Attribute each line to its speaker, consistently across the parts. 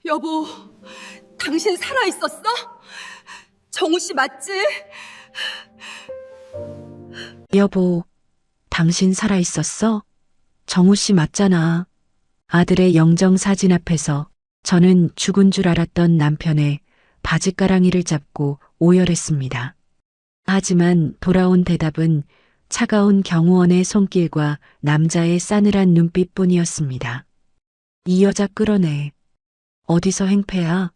Speaker 1: 여보, 당신 살아있었어? 정우 씨 맞지?
Speaker 2: 여보, 당신 살아있었어? 정우 씨 맞잖아. 아들의 영정 사진 앞에서 저는 죽은 줄 알았던 남편의 바짓가랑이를 잡고 오열했습니다. 하지만 돌아온 대답은 차가운 경호원의 손길과 남자의 싸늘한 눈빛뿐이었습니다. 이 여자 끌어내. 어디서 행패야?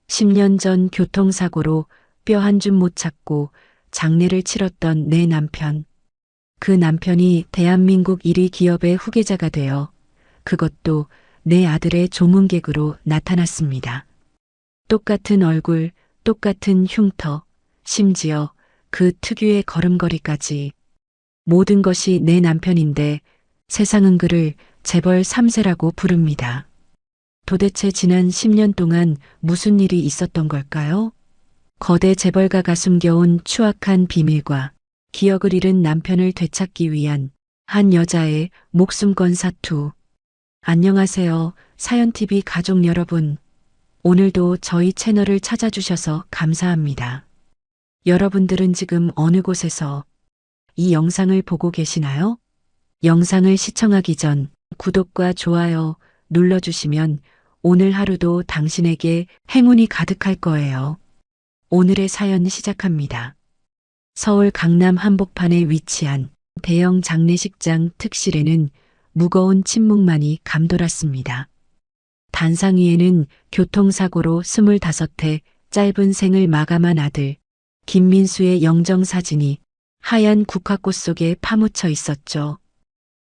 Speaker 2: 10년 전 교통사고로 뼈 한 줌 못 찾고 장례를 치렀던 내 남편. 그 남편이 대한민국 1위 기업의 후계자가 되어 그것도 내 아들의 조문객으로 나타났습니다. 똑같은 얼굴, 똑같은 흉터, 심지어 그 특유의 걸음걸이까지. 모든 것이 내 남편인데 세상은 그를 재벌 3세라고 부릅니다. 도대체 지난 10년 동안 무슨 일이 있었던 걸까요? 거대 재벌가가 숨겨온 추악한 비밀과 기억을 잃은 남편을 되찾기 위한 한 여자의 목숨건 사투. 안녕하세요, 사연TV 가족 여러분. 오늘도 저희 채널을 찾아주셔서 감사합니다. 여러분들은 지금 어느 곳에서 이 영상을 보고 계시나요? 영상을 시청하기 전 구독과 좋아요 눌러주시면 오늘 하루도 당신에게 행운이 가득할 거예요. 오늘의 사연 시작합니다. 서울 강남 한복판에 위치한 대형 장례식장 특실에는 무거운 침묵만이 감돌았습니다. 단상 위에는 교통사고로 25회 짧은 생을 마감한 아들 김민수의 영정사진이 하얀 국화꽃 속에 파묻혀 있었죠.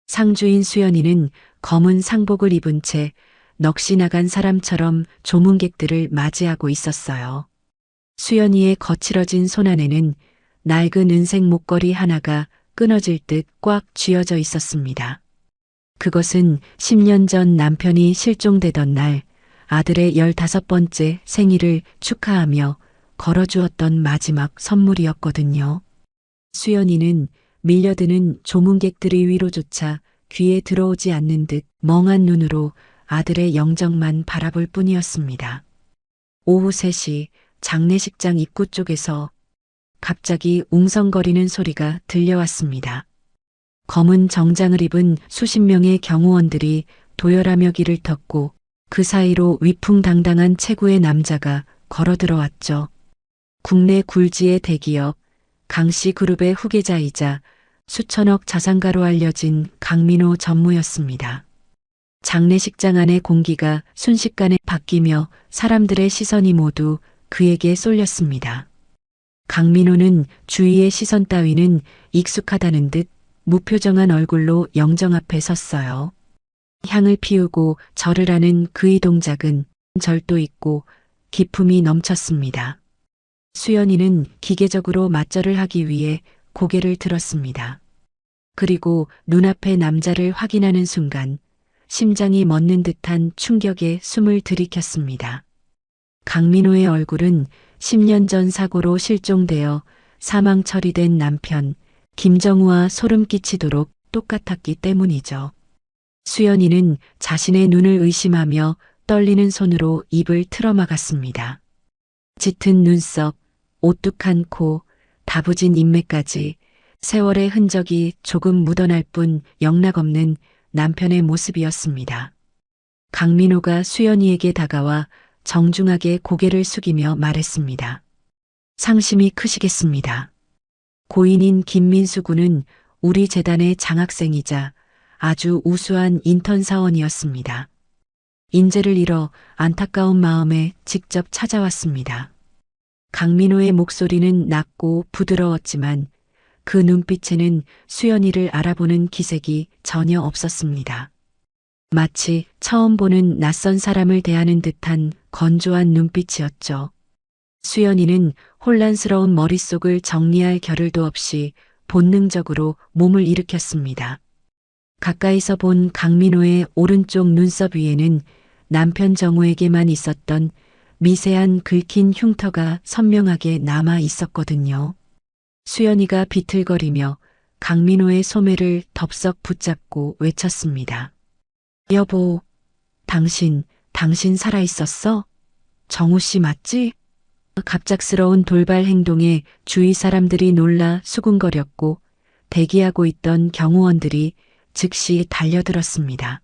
Speaker 2: 상주인 수연이는 검은 상복을 입은 채 넋이 나간 사람처럼 조문객들을 맞이하고 있었어요. 수연이의 거칠어진 손 안에는 낡은 은색 목걸이 하나가 끊어질 듯 꽉 쥐어져 있었습니다. 그것은 10년 전 남편이 실종되던 날 아들의 15번째 생일을 축하하며 걸어주었던 마지막 선물이었거든요. 수연이는 밀려드는 조문객들의 위로조차 귀에 들어오지 않는 듯 멍한 눈으로 아들의 영정만 바라볼 뿐이었습니다. 오후 3시 장례식장 입구 쪽에서 갑자기 웅성거리는 소리가 들려왔습니다. 검은 정장을 입은 수십 명의 경호원들이 도열하며 길을 텄고 그 사이로 위풍당당한 체구의 남자가 걸어 들어왔죠. 국내 굴지의 대기업 강씨그룹의 후계자이자 수천억 자산가로 알려진 강민호 전무였습니다. 장례식장 안의 공기가 순식간에 바뀌며 사람들의 시선이 모두 그에게 쏠렸습니다. 강민호는 주위의 시선 따위는 익숙하다는 듯 무표정한 얼굴로 영정 앞에 섰어요. 향을 피우고 절을 하는 그의 동작은 절도 있고 기품이 넘쳤습니다. 수연이는 기계적으로 맞절을 하기 위해 고개를 들었습니다. 그리고 눈앞의 남자를 확인하는 순간 심장이 멎는 듯한 충격에 숨을 들이켰습니다. 강민호의 얼굴은 10년 전 사고로 실종되어 사망 처리된 남편 김정우와 소름 끼치도록 똑같았기 때문이죠. 수연이는 자신의 눈을 의심하며 떨리는 손으로 입을 틀어막았습니다. 짙은 눈썹, 오뚝한 코, 다부진 인매까지 세월의 흔적이 조금 묻어날 뿐 영락없는 남편의 모습이었습니다. 강민호가 수연이에게 다가와 정중하게 고개를 숙이며 말했습니다. 상심이 크시겠습니다. 고인인 김민수 군은 우리 재단의 장학생이자 아주 우수한 인턴 사원이었습니다. 인재를 잃어 안타까운 마음에 직접 찾아왔습니다. 강민호의 목소리는 낮고 부드러웠지만 그 눈빛에는 수연이를 알아보는 기색이 전혀 없었습니다. 마치 처음 보는 낯선 사람을 대하는 듯한 건조한 눈빛이었죠. 수연이는 혼란스러운 머릿속을 정리할 겨를도 없이 본능적으로 몸을 일으켰습니다. 가까이서 본 강민호의 오른쪽 눈썹 위에는 남편 정우에게만 있었던 미세한 긁힌 흉터가 선명하게 남아 있었거든요. 수연이가 비틀거리며 강민호의 소매를 덥석 붙잡고 외쳤습니다. 여보, 당신 당신 살아있었어? 정우 씨 맞지? 갑작스러운 돌발 행동에 주위 사람들이 놀라 수군거렸고 대기하고 있던 경호원들이 즉시 달려들었습니다.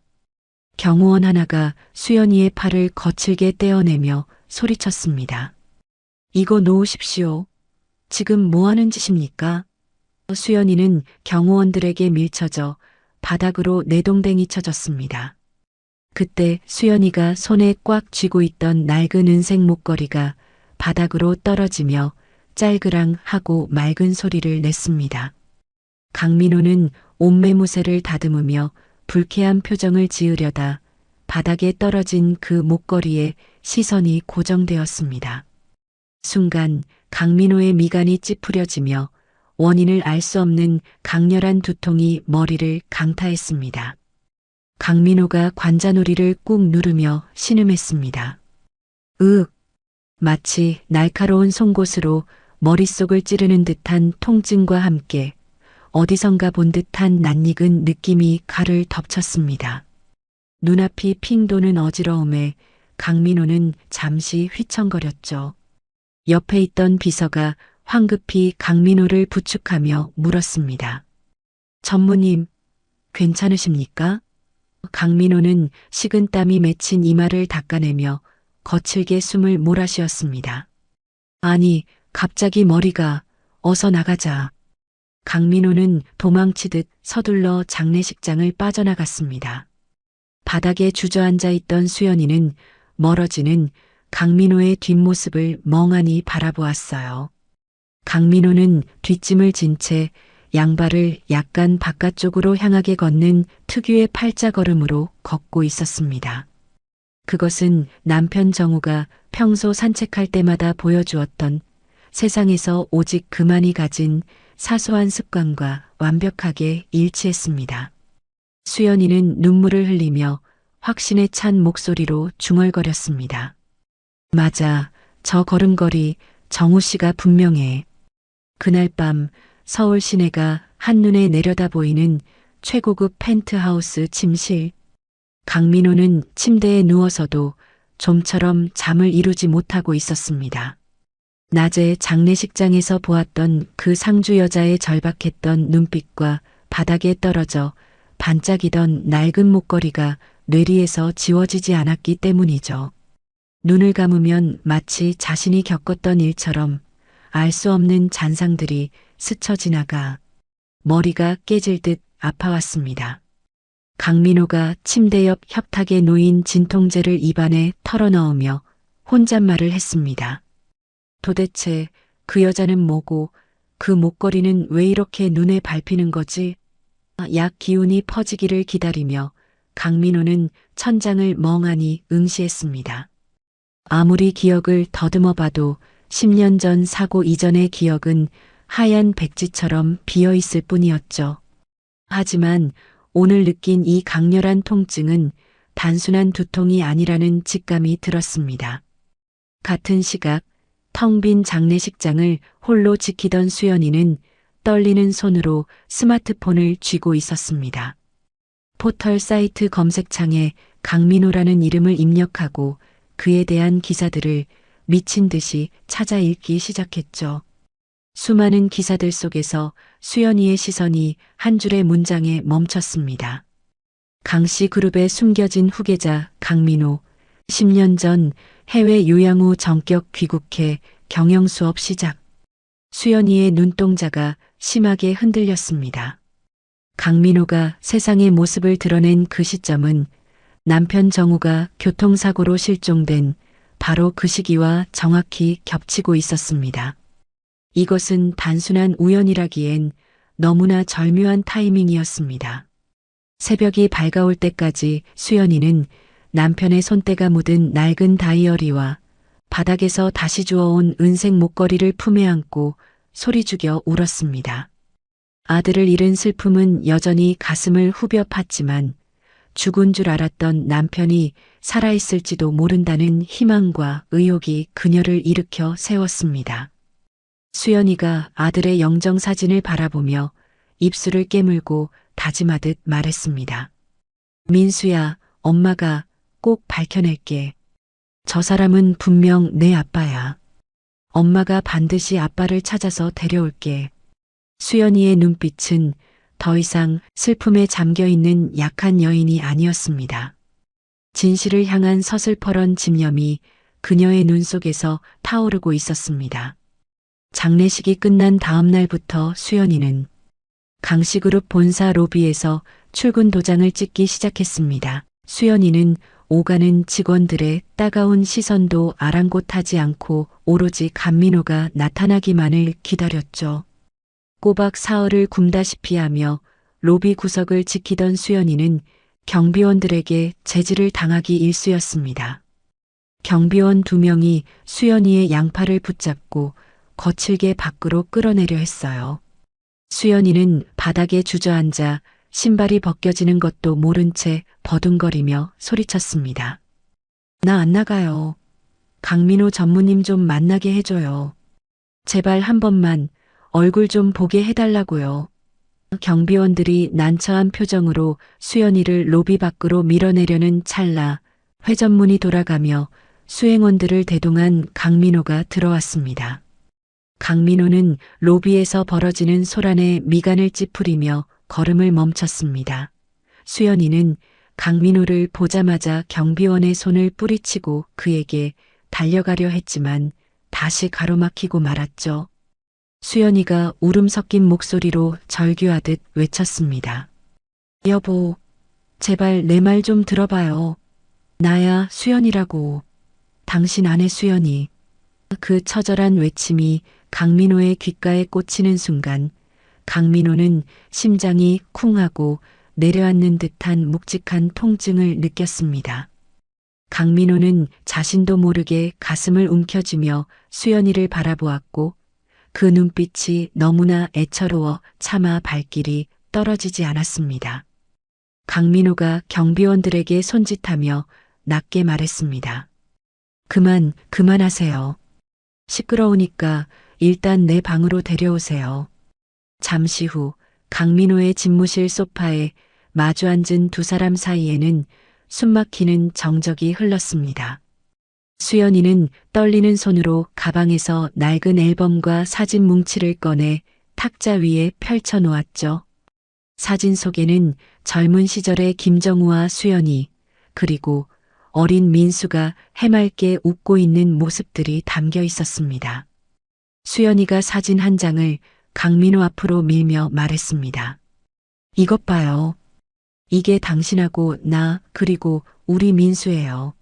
Speaker 2: 경호원 하나가 수연이의 팔을 거칠게 떼어내며 소리쳤습니다. 이거 놓으십시오. 지금 뭐 하는 짓입니까? 수연이는 경호원들에게 밀쳐져 바닥으로 내동댕이 쳐졌습니다. 그때 수연이가 손에 꽉 쥐고 있던 낡은 은색 목걸이가 바닥으로 떨어지며 짤그랑 하고 맑은 소리를 냈습니다. 강민호는 옷매무새를 다듬으며 불쾌한 표정을 지으려다 바닥에 떨어진 그 목걸이에 시선이 고정되었습니다. 순간 강민호의 미간이 찌푸려지며 원인을 알 수 없는 강렬한 두통이 머리를 강타했습니다. 강민호가 관자놀이를 꾹 누르며 신음했습니다. 으윽! 마치 날카로운 송곳으로 머릿속을 찌르는 듯한 통증과 함께 어디선가 본 듯한 낯익은 느낌이 가를 덮쳤습니다. 눈앞이 핑 도는 어지러움에 강민호는 잠시 휘청거렸죠. 옆에 있던 비서가 황급히 강민호를 부축하며 물었습니다. 전무님, 괜찮으십니까? 강민호는 식은땀이 맺힌 이마를 닦아내며 거칠게 숨을 몰아쉬었습니다. 아니, 갑자기 머리가 어서 나가자. 강민호는 도망치듯 서둘러 장례식장을 빠져나갔습니다. 바닥에 주저앉아 있던 수연이는 멀어지는 강민호의 뒷모습을 멍하니 바라보았어요. 강민호는 뒷짐을 진 채 양발을 약간 바깥쪽으로 향하게 걷는 특유의 팔자걸음으로 걷고 있었습니다. 그것은 남편 정우가 평소 산책할 때마다 보여주었던 세상에서 오직 그만이 가진 사소한 습관과 완벽하게 일치했습니다. 수연이는 눈물을 흘리며 확신에 찬 목소리로 중얼거렸습니다. 맞아, 저 걸음걸이 정우 씨가 분명해. 그날 밤 서울 시내가 한눈에 내려다 보이는 최고급 펜트하우스 침실. 강민호는 침대에 누워서도 좀처럼 잠을 이루지 못하고 있었습니다. 낮에 장례식장에서 보았던 그 상주 여자의 절박했던 눈빛과 바닥에 떨어져 반짝이던 낡은 목걸이가 뇌리에서 지워지지 않았기 때문이죠. 눈을 감으면 마치 자신이 겪었던 일처럼 알 수 없는 잔상들이 스쳐 지나가 머리가 깨질 듯 아파왔습니다. 강민호가 침대 옆 협탁에 놓인 진통제를 입안에 털어넣으며 혼잣말을 했습니다. 도대체 그 여자는 뭐고 그 목걸이는 왜 이렇게 눈에 밟히는 거지? 약 기운이 퍼지기를 기다리며 강민호는 천장을 멍하니 응시했습니다. 아무리 기억을 더듬어 봐도 10년 전 사고 이전의 기억은 하얀 백지처럼 비어있을 뿐이었죠. 하지만 오늘 느낀 이 강렬한 통증은 단순한 두통이 아니라는 직감이 들었습니다. 같은 시각 텅 빈 장례식장을 홀로 지키던 수연이는 떨리는 손으로 스마트폰을 쥐고 있었습니다. 포털 사이트 검색창에 강민호라는 이름을 입력하고 그에 대한 기사들을 미친 듯이 찾아 읽기 시작했죠. 수많은 기사들 속에서 수연이의 시선이 한 줄의 문장에 멈췄습니다. 강씨 그룹의 숨겨진 후계자 강민호, 10년 전 해외 요양 후 전격 귀국해 경영 수업 시작. 수연이의 눈동자가 심하게 흔들렸습니다. 강민호가 세상의 모습을 드러낸 그 시점은 남편 정우가 교통사고로 실종된 바로 그 시기와 정확히 겹치고 있었습니다. 이것은 단순한 우연이라기엔 너무나 절묘한 타이밍이었습니다. 새벽이 밝아올 때까지 수연이는 남편의 손때가 묻은 낡은 다이어리와 바닥에서 다시 주워온 은색 목걸이를 품에 안고 소리 죽여 울었습니다. 아들을 잃은 슬픔은 여전히 가슴을 후벼 팠지만 죽은 줄 알았던 남편이 살아있을지도 모른다는 희망과 의욕이 그녀를 일으켜 세웠습니다. 수연이가 아들의 영정사진을 바라보며 입술을 깨물고 다짐하듯 말했습니다. 민수야, 엄마가 꼭 밝혀낼게. 저 사람은 분명 내 아빠야. 엄마가 반드시 아빠를 찾아서 데려올게. 수연이의 눈빛은 더 이상 슬픔에 잠겨 있는 약한 여인이 아니었습니다. 진실을 향한 서슬퍼런 집념이 그녀의 눈 속에서 타오르고 있었습니다. 장례식이 끝난 다음 날부터 수연이는 강씨그룹 본사 로비에서 출근 도장을 찍기 시작했습니다. 수연이는 오가는 직원들의 따가운 시선도 아랑곳하지 않고 오로지 강민호가 나타나기만을 기다렸죠. 꼬박 사흘을 굼다시피 하며 로비 구석을 지키던 수연이는 경비원들에게 제지를 당하기 일쑤였습니다. 경비원 2명이 수연이의 양팔을 붙잡고 거칠게 밖으로 끌어내려 했어요. 수연이는 바닥에 주저앉아 신발이 벗겨지는 것도 모른 채 버둥거리며 소리쳤습니다. 나 안 나가요. 강민호 전무님 좀 만나게 해줘요. 제발 한 번만 얼굴 좀 보게 해달라고요. 경비원들이 난처한 표정으로 수연이를 로비 밖으로 밀어내려는 찰나 회전문이 돌아가며 수행원들을 대동한 강민호가 들어왔습니다. 강민호는 로비에서 벌어지는 소란에 미간을 찌푸리며 걸음을 멈췄습니다. 수연이는 강민호를 보자마자 경비원의 손을 뿌리치고 그에게 달려가려 했지만 다시 가로막히고 말았죠. 수연이가 울음 섞인 목소리로 절규하듯 외쳤습니다. 여보, 제발 내 말 좀 들어봐요. 나야 수연이라고. 당신 아내 수연이. 그 처절한 외침이 강민호의 귓가에 꽂히는 순간 강민호는 심장이 쿵하고 내려앉는 듯한 묵직한 통증을 느꼈습니다. 강민호는 자신도 모르게 가슴을 움켜쥐며 수연이를 바라보았고 그 눈빛이 너무나 애처로워 차마 발길이 떨어지지 않았습니다. 강민호가 경비원들에게 손짓하며 낮게 말했습니다. 그만하세요. 시끄러우니까 일단 내 방으로 데려오세요. 잠시 후 강민호의 집무실 소파에 마주 앉은 두 사람 사이에는 숨막히는 정적이 흘렀습니다. 수연이는 떨리는 손으로 가방에서 낡은 앨범과 사진 뭉치를 꺼내 탁자 위에 펼쳐 놓았죠. 사진 속에는 젊은 시절의 김정우와 수연이 그리고 어린 민수가 해맑게 웃고 있는 모습들이 담겨 있었습니다. 수연이가 사진 한 장을 강민호 앞으로 밀며 말했습니다. 이것 봐요. 이게 당신하고 나 그리고 우리 민수예요.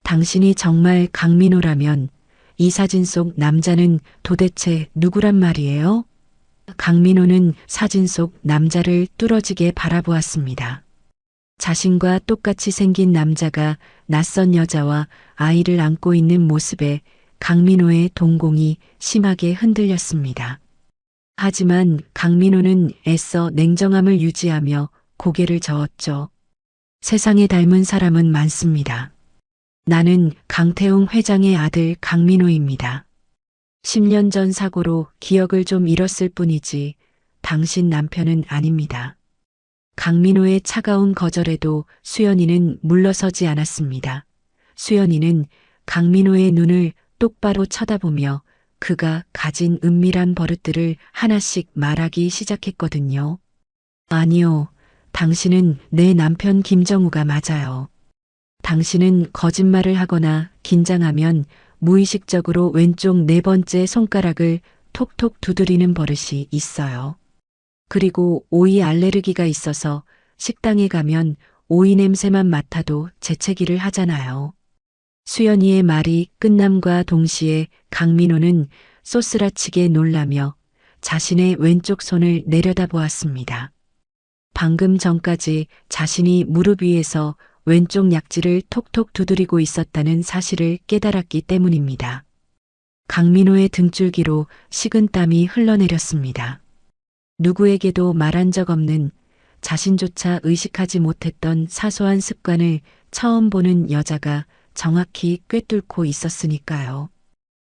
Speaker 2: 당신이 정말 강민호라면 이 사진 속 남자는 도대체 누구란 말이에요? 강민호는 사진 속 남자를 뚫어지게 바라보았습니다. 자신과 똑같이 생긴 남자가 낯선 여자와 아이를 안고 있는 모습에 강민호의 동공이 심하게 흔들렸습니다. 하지만 강민호는 애써 냉정함을 유지하며 고개를 저었죠. 세상에 닮은 사람은 많습니다. 나는 강태웅 회장의 아들 강민호입니다. 10년 전 사고로 기억을 좀 잃었을 뿐이지 당신 남편은 아닙니다. 강민호의 차가운 거절에도 수연이는 물러서지 않았습니다. 수연이는 강민호의 눈을 똑바로 쳐다보며 그가 가진 은밀한 버릇들을 하나씩 말하기 시작했거든요. 아니요, 당신은 내 남편 김정우가 맞아요. 당신은 거짓말을 하거나 긴장하면 무의식적으로 왼쪽 4번째 손가락을 톡톡 두드리는 버릇이 있어요. 그리고 오이 알레르기가 있어서 식당에 가면 오이 냄새만 맡아도 재채기를 하잖아요. 수연이의 말이 끝남과 동시에 강민호는 쏘스라치게 놀라며 자신의 왼쪽 손을 내려다보았습니다. 방금 전까지 자신이 무릎 위에서 왼쪽 약지를 톡톡 두드리고 있었다는 사실을 깨달았기 때문입니다. 강민호의 등줄기로 식은땀이 흘러내렸습니다. 누구에게도 말한 적 없는 자신조차 의식하지 못했던 사소한 습관을 처음 보는 여자가 정확히 꿰뚫고 있었으니까요.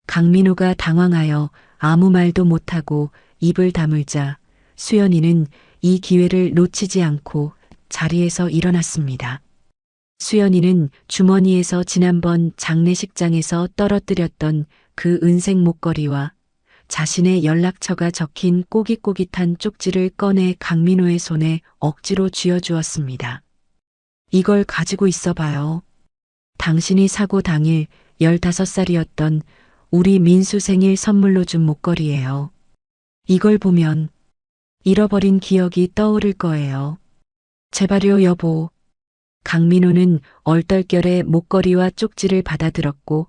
Speaker 2: 강민호가 당황하여 아무 말도 못하고 입을 다물자 수연이는 이 기회를 놓치지 않고 자리에서 일어났습니다. 수연이는 주머니에서 지난번 장례식장에서 떨어뜨렸던 그 은색 목걸이와 자신의 연락처가 적힌 꼬깃꼬깃한 쪽지를 꺼내 강민호의 손에 억지로 쥐어주었습니다. 이걸 가지고 있어 봐요. 당신이 사고 당일 15살이었던 우리 민수 생일 선물로 준 목걸이예요. 이걸 보면 잃어버린 기억이 떠오를 거예요. 제발요, 여보. 강민호는 얼떨결에 목걸이와 쪽지를 받아들었고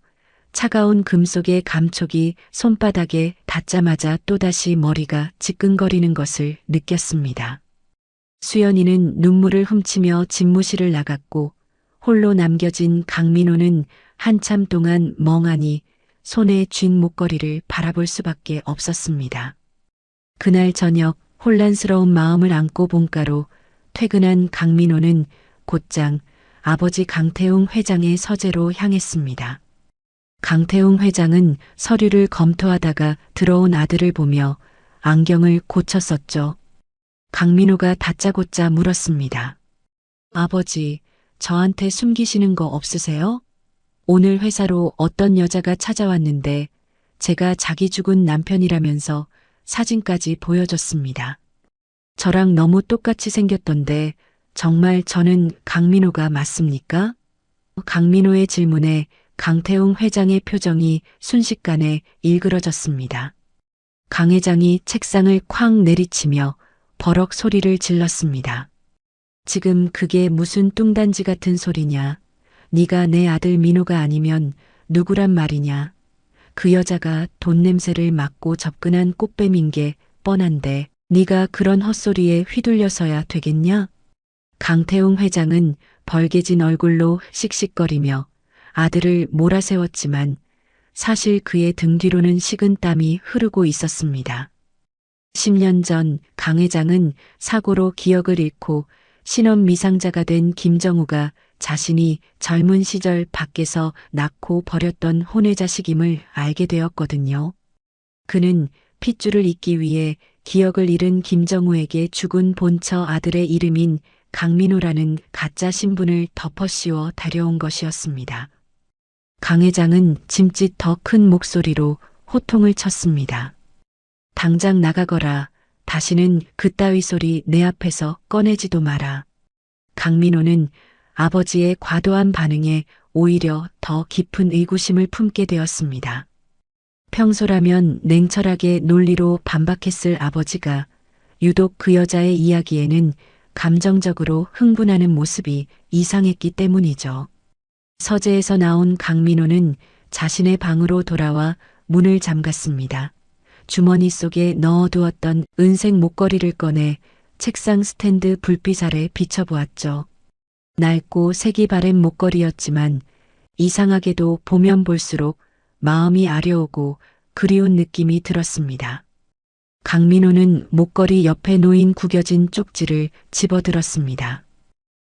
Speaker 2: 차가운 금속의 감촉이 손바닥에 닿자마자 또다시 머리가 지끈거리는 것을 느꼈습니다. 수연이는 눈물을 훔치며 집무실을 나갔고 홀로 남겨진 강민호는 한참 동안 멍하니 손에 쥔 목걸이를 바라볼 수밖에 없었습니다. 그날 저녁 혼란스러운 마음을 안고 본가로 퇴근한 강민호는 곧장 아버지 강태웅 회장의 서재로 향했습니다. 강태웅 회장은 서류를 검토하다가 들어온 아들을 보며 안경을 고쳤었죠. 강민호가 다짜고짜 물었습니다. 아버지, 저한테 숨기시는 거 없으세요? 오늘 회사로 어떤 여자가 찾아왔는데 제가 자기 죽은 남편이라면서 사진까지 보여줬습니다. 저랑 너무 똑같이 생겼던데 정말 저는 강민호가 맞습니까? 강민호의 질문에 강태웅 회장의 표정이 순식간에 일그러졌습니다. 강 회장이 책상을 쾅 내리치며 버럭 소리를 질렀습니다. 지금 그게 무슨 뚱단지 같은 소리냐? 네가 내 아들 민호가 아니면 누구란 말이냐? 그 여자가 돈 냄새를 맡고 접근한 꽃뱀인 게 뻔한데 네가 그런 헛소리에 휘둘려서야 되겠냐? 강태웅 회장은 벌개진 얼굴로 씩씩거리며 아들을 몰아세웠지만 사실 그의 등 뒤로는 식은 땀이 흐르고 있었습니다. 10년 전 강 회장은 사고로 기억을 잃고 신원 미상자가 된 김정우가 자신이 젊은 시절 밖에서 낳고 버렸던 혼외자식임을 알게 되었거든요. 그는 핏줄을 잇기 위해 기억을 잃은 김정우에게 죽은 본처 아들의 이름인 강민호라는 가짜 신분을 덮어씌워 데려온 것이었습니다. 강 회장은 짐짓 더 큰 목소리로 호통을 쳤습니다. 당장 나가거라. 다시는 그따위 소리 내 앞에서 꺼내지도 마라. 강민호는 아버지의 과도한 반응에 오히려 더 깊은 의구심을 품게 되었습니다. 평소라면 냉철하게 논리로 반박했을 아버지가 유독 그 여자의 이야기에는 감정적으로 흥분하는 모습이 이상했기 때문이죠. 서재에서 나온 강민호는 자신의 방으로 돌아와 문을 잠갔습니다. 주머니 속에 넣어두었던 은색 목걸이를 꺼내 책상 스탠드 불빛 아래 비춰보았죠. 낡고 색이 바랜 목걸이였지만 이상하게도 보면 볼수록 마음이 아려오고 그리운 느낌이 들었습니다. 강민호는 목걸이 옆에 놓인 구겨진 쪽지를 집어들었습니다.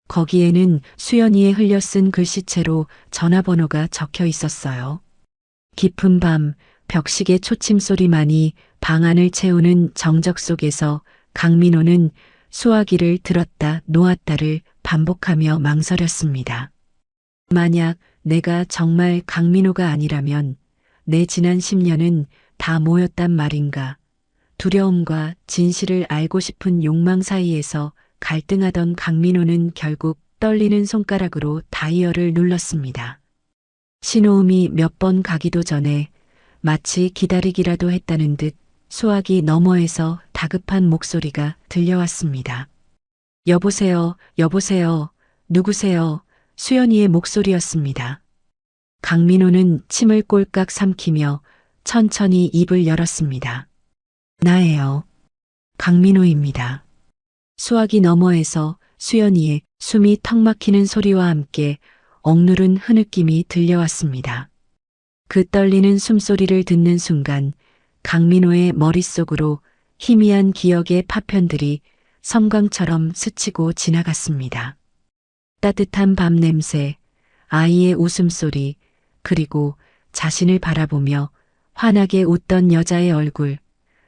Speaker 2: 거기에는 수연이의 흘려 쓴 글씨체로 전화번호가 적혀 있었어요. 깊은 밤 벽시계 초침 소리만이 방 안을 채우는 정적 속에서 강민호는 수화기를 들었다 놓았다를 반복하며 망설였습니다. 만약 내가 정말 강민호가 아니라면 내 지난 10년은 다 뭐였단 말인가. 두려움과 진실을 알고 싶은 욕망 사이에서 갈등하던 강민호는 결국 떨리는 손가락으로 다이얼을 눌렀습니다. 신호음이 몇 번 가기도 전에 마치 기다리기라도 했다는 듯 수화기 너머에서 다급한 목소리가 들려왔습니다. 여보세요, 여보세요, 누구세요? 수연이의 목소리였습니다. 강민호는 침을 꼴깍 삼키며 천천히 입을 열었습니다. 나예요. 강민호입니다. 수화기 너머에서 수연이의 숨이 턱 막히는 소리와 함께 억누른 흐느낌이 들려왔습니다. 그 떨리는 숨소리를 듣는 순간 강민호의 머릿속으로 희미한 기억의 파편들이 섬광처럼 스치고 지나갔습니다. 따뜻한 밤 냄새, 아이의 웃음소리, 그리고 자신을 바라보며 환하게 웃던 여자의 얼굴.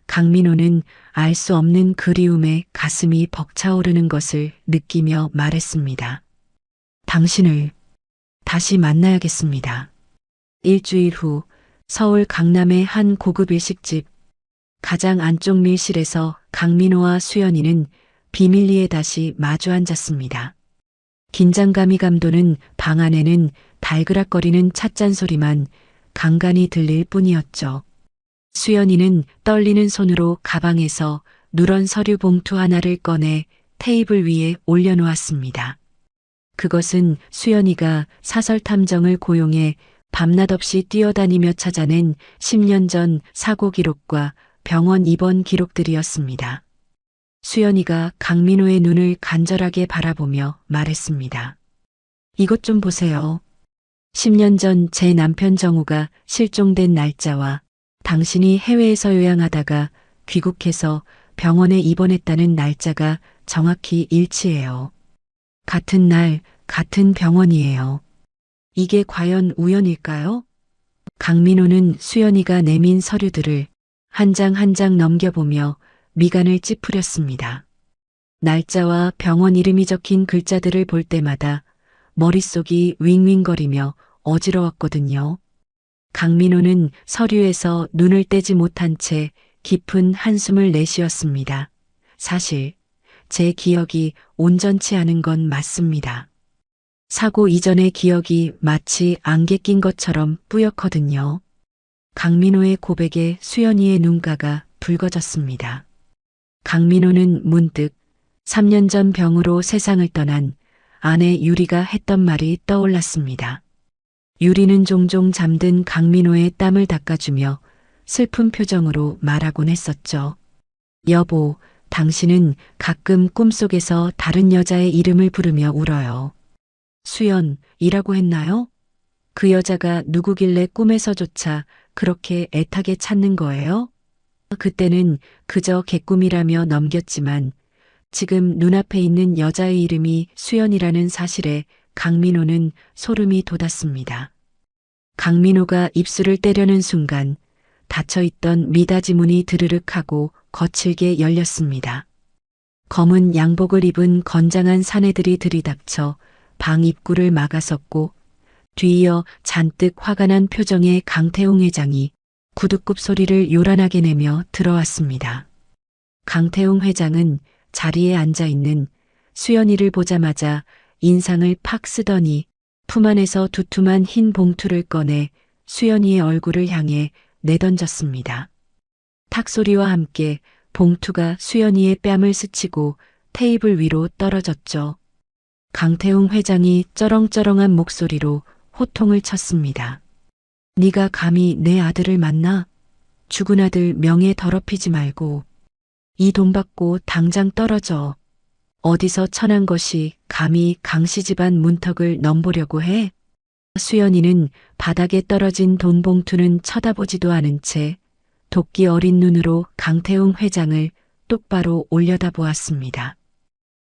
Speaker 2: 강민호는 알 수 없는 그리움에 가슴이 벅차오르는 것을 느끼며 말했습니다. 당신을 다시 만나야겠습니다. 일주일 후 서울 강남의 한 고급 일식집 가장 안쪽 밀실에서 강민호와 수연이는 비밀리에 다시 마주 앉았습니다. 긴장감이 감도는 방 안에는 달그락거리는 찻잔 소리만 간간히 들릴 뿐이었죠. 수연이는 떨리는 손으로 가방에서 누런 서류 봉투 하나를 꺼내 테이블 위에 올려놓았습니다. 그것은 수연이가 사설 탐정을 고용해 밤낮 없이 뛰어다니며 찾아낸 10년 전 사고 기록과 병원 입원 기록들이었습니다. 수연이가 강민호의 눈을 간절하게 바라보며 말했습니다. 이것 좀 보세요. 10년 전 제 남편 정우가 실종된 날짜와 당신이 해외에서 요양하다가 귀국해서 병원에 입원했다는 날짜가 정확히 일치해요. 같은 날, 같은 병원이에요. 이게 과연 우연일까요? 강민호는 수연이가 내민 서류들을 한 장 한 장 넘겨보며 미간을 찌푸렸습니다. 날짜와 병원 이름이 적힌 글자들을 볼 때마다 머릿속이 윙윙거리며 어지러웠거든요. 강민호는 서류에서 눈을 떼지 못한 채 깊은 한숨을 내쉬었습니다. 사실 제 기억이 온전치 않은 건 맞습니다. 사고 이전의 기억이 마치 안개 낀 것처럼 뿌옇거든요. 강민호의 고백에 수연이의 눈가가 붉어졌습니다. 강민호는 문득 3년 전 병으로 세상을 떠난 아내 유리가 했던 말이 떠올랐습니다. 유리는 종종 잠든 강민호의 땀을 닦아주며 슬픈 표정으로 말하곤 했었죠. 여보, 당신은 가끔 꿈속에서 다른 여자의 이름을 부르며 울어요. 수연이라고 했나요? 그 여자가 누구길래 꿈에서조차 그렇게 애타게 찾는 거예요? 그때는 그저 개꿈이라며 넘겼지만 지금 눈앞에 있는 여자의 이름이 수연이라는 사실에 강민호는 소름이 돋았습니다. 강민호가 입술을 때려는 순간 닫혀있던 미닫이 문이 드르륵 하고 거칠게 열렸습니다. 검은 양복을 입은 건장한 사내들이 들이닥쳐 방 입구를 막아섰고 뒤이어 잔뜩 화가 난 표정의 강태웅 회장이 구두굽 소리를 요란하게 내며 들어왔습니다. 강태웅 회장은 자리에 앉아있는 수연이를 보자마자 인상을 팍 쓰더니 품 안에서 두툼한 흰 봉투를 꺼내 수연이의 얼굴을 향해 내던졌습니다. 탁 소리와 함께 봉투가 수연이의 뺨을 스치고 테이블 위로 떨어졌죠. 강태웅 회장이 쩌렁쩌렁한 목소리로 호통을 쳤습니다. 네가 감히 내 아들을 만나? 죽은 아들 명예 더럽히지 말고 이 돈 받고 당장 떨어져. 어디서 천한 것이 감히 강씨 집안 문턱을 넘보려고 해? 수연이는 바닥에 떨어진 돈 봉투는 쳐다보지도 않은 채 도끼 어린 눈으로 강태웅 회장을 똑바로 올려다보았습니다.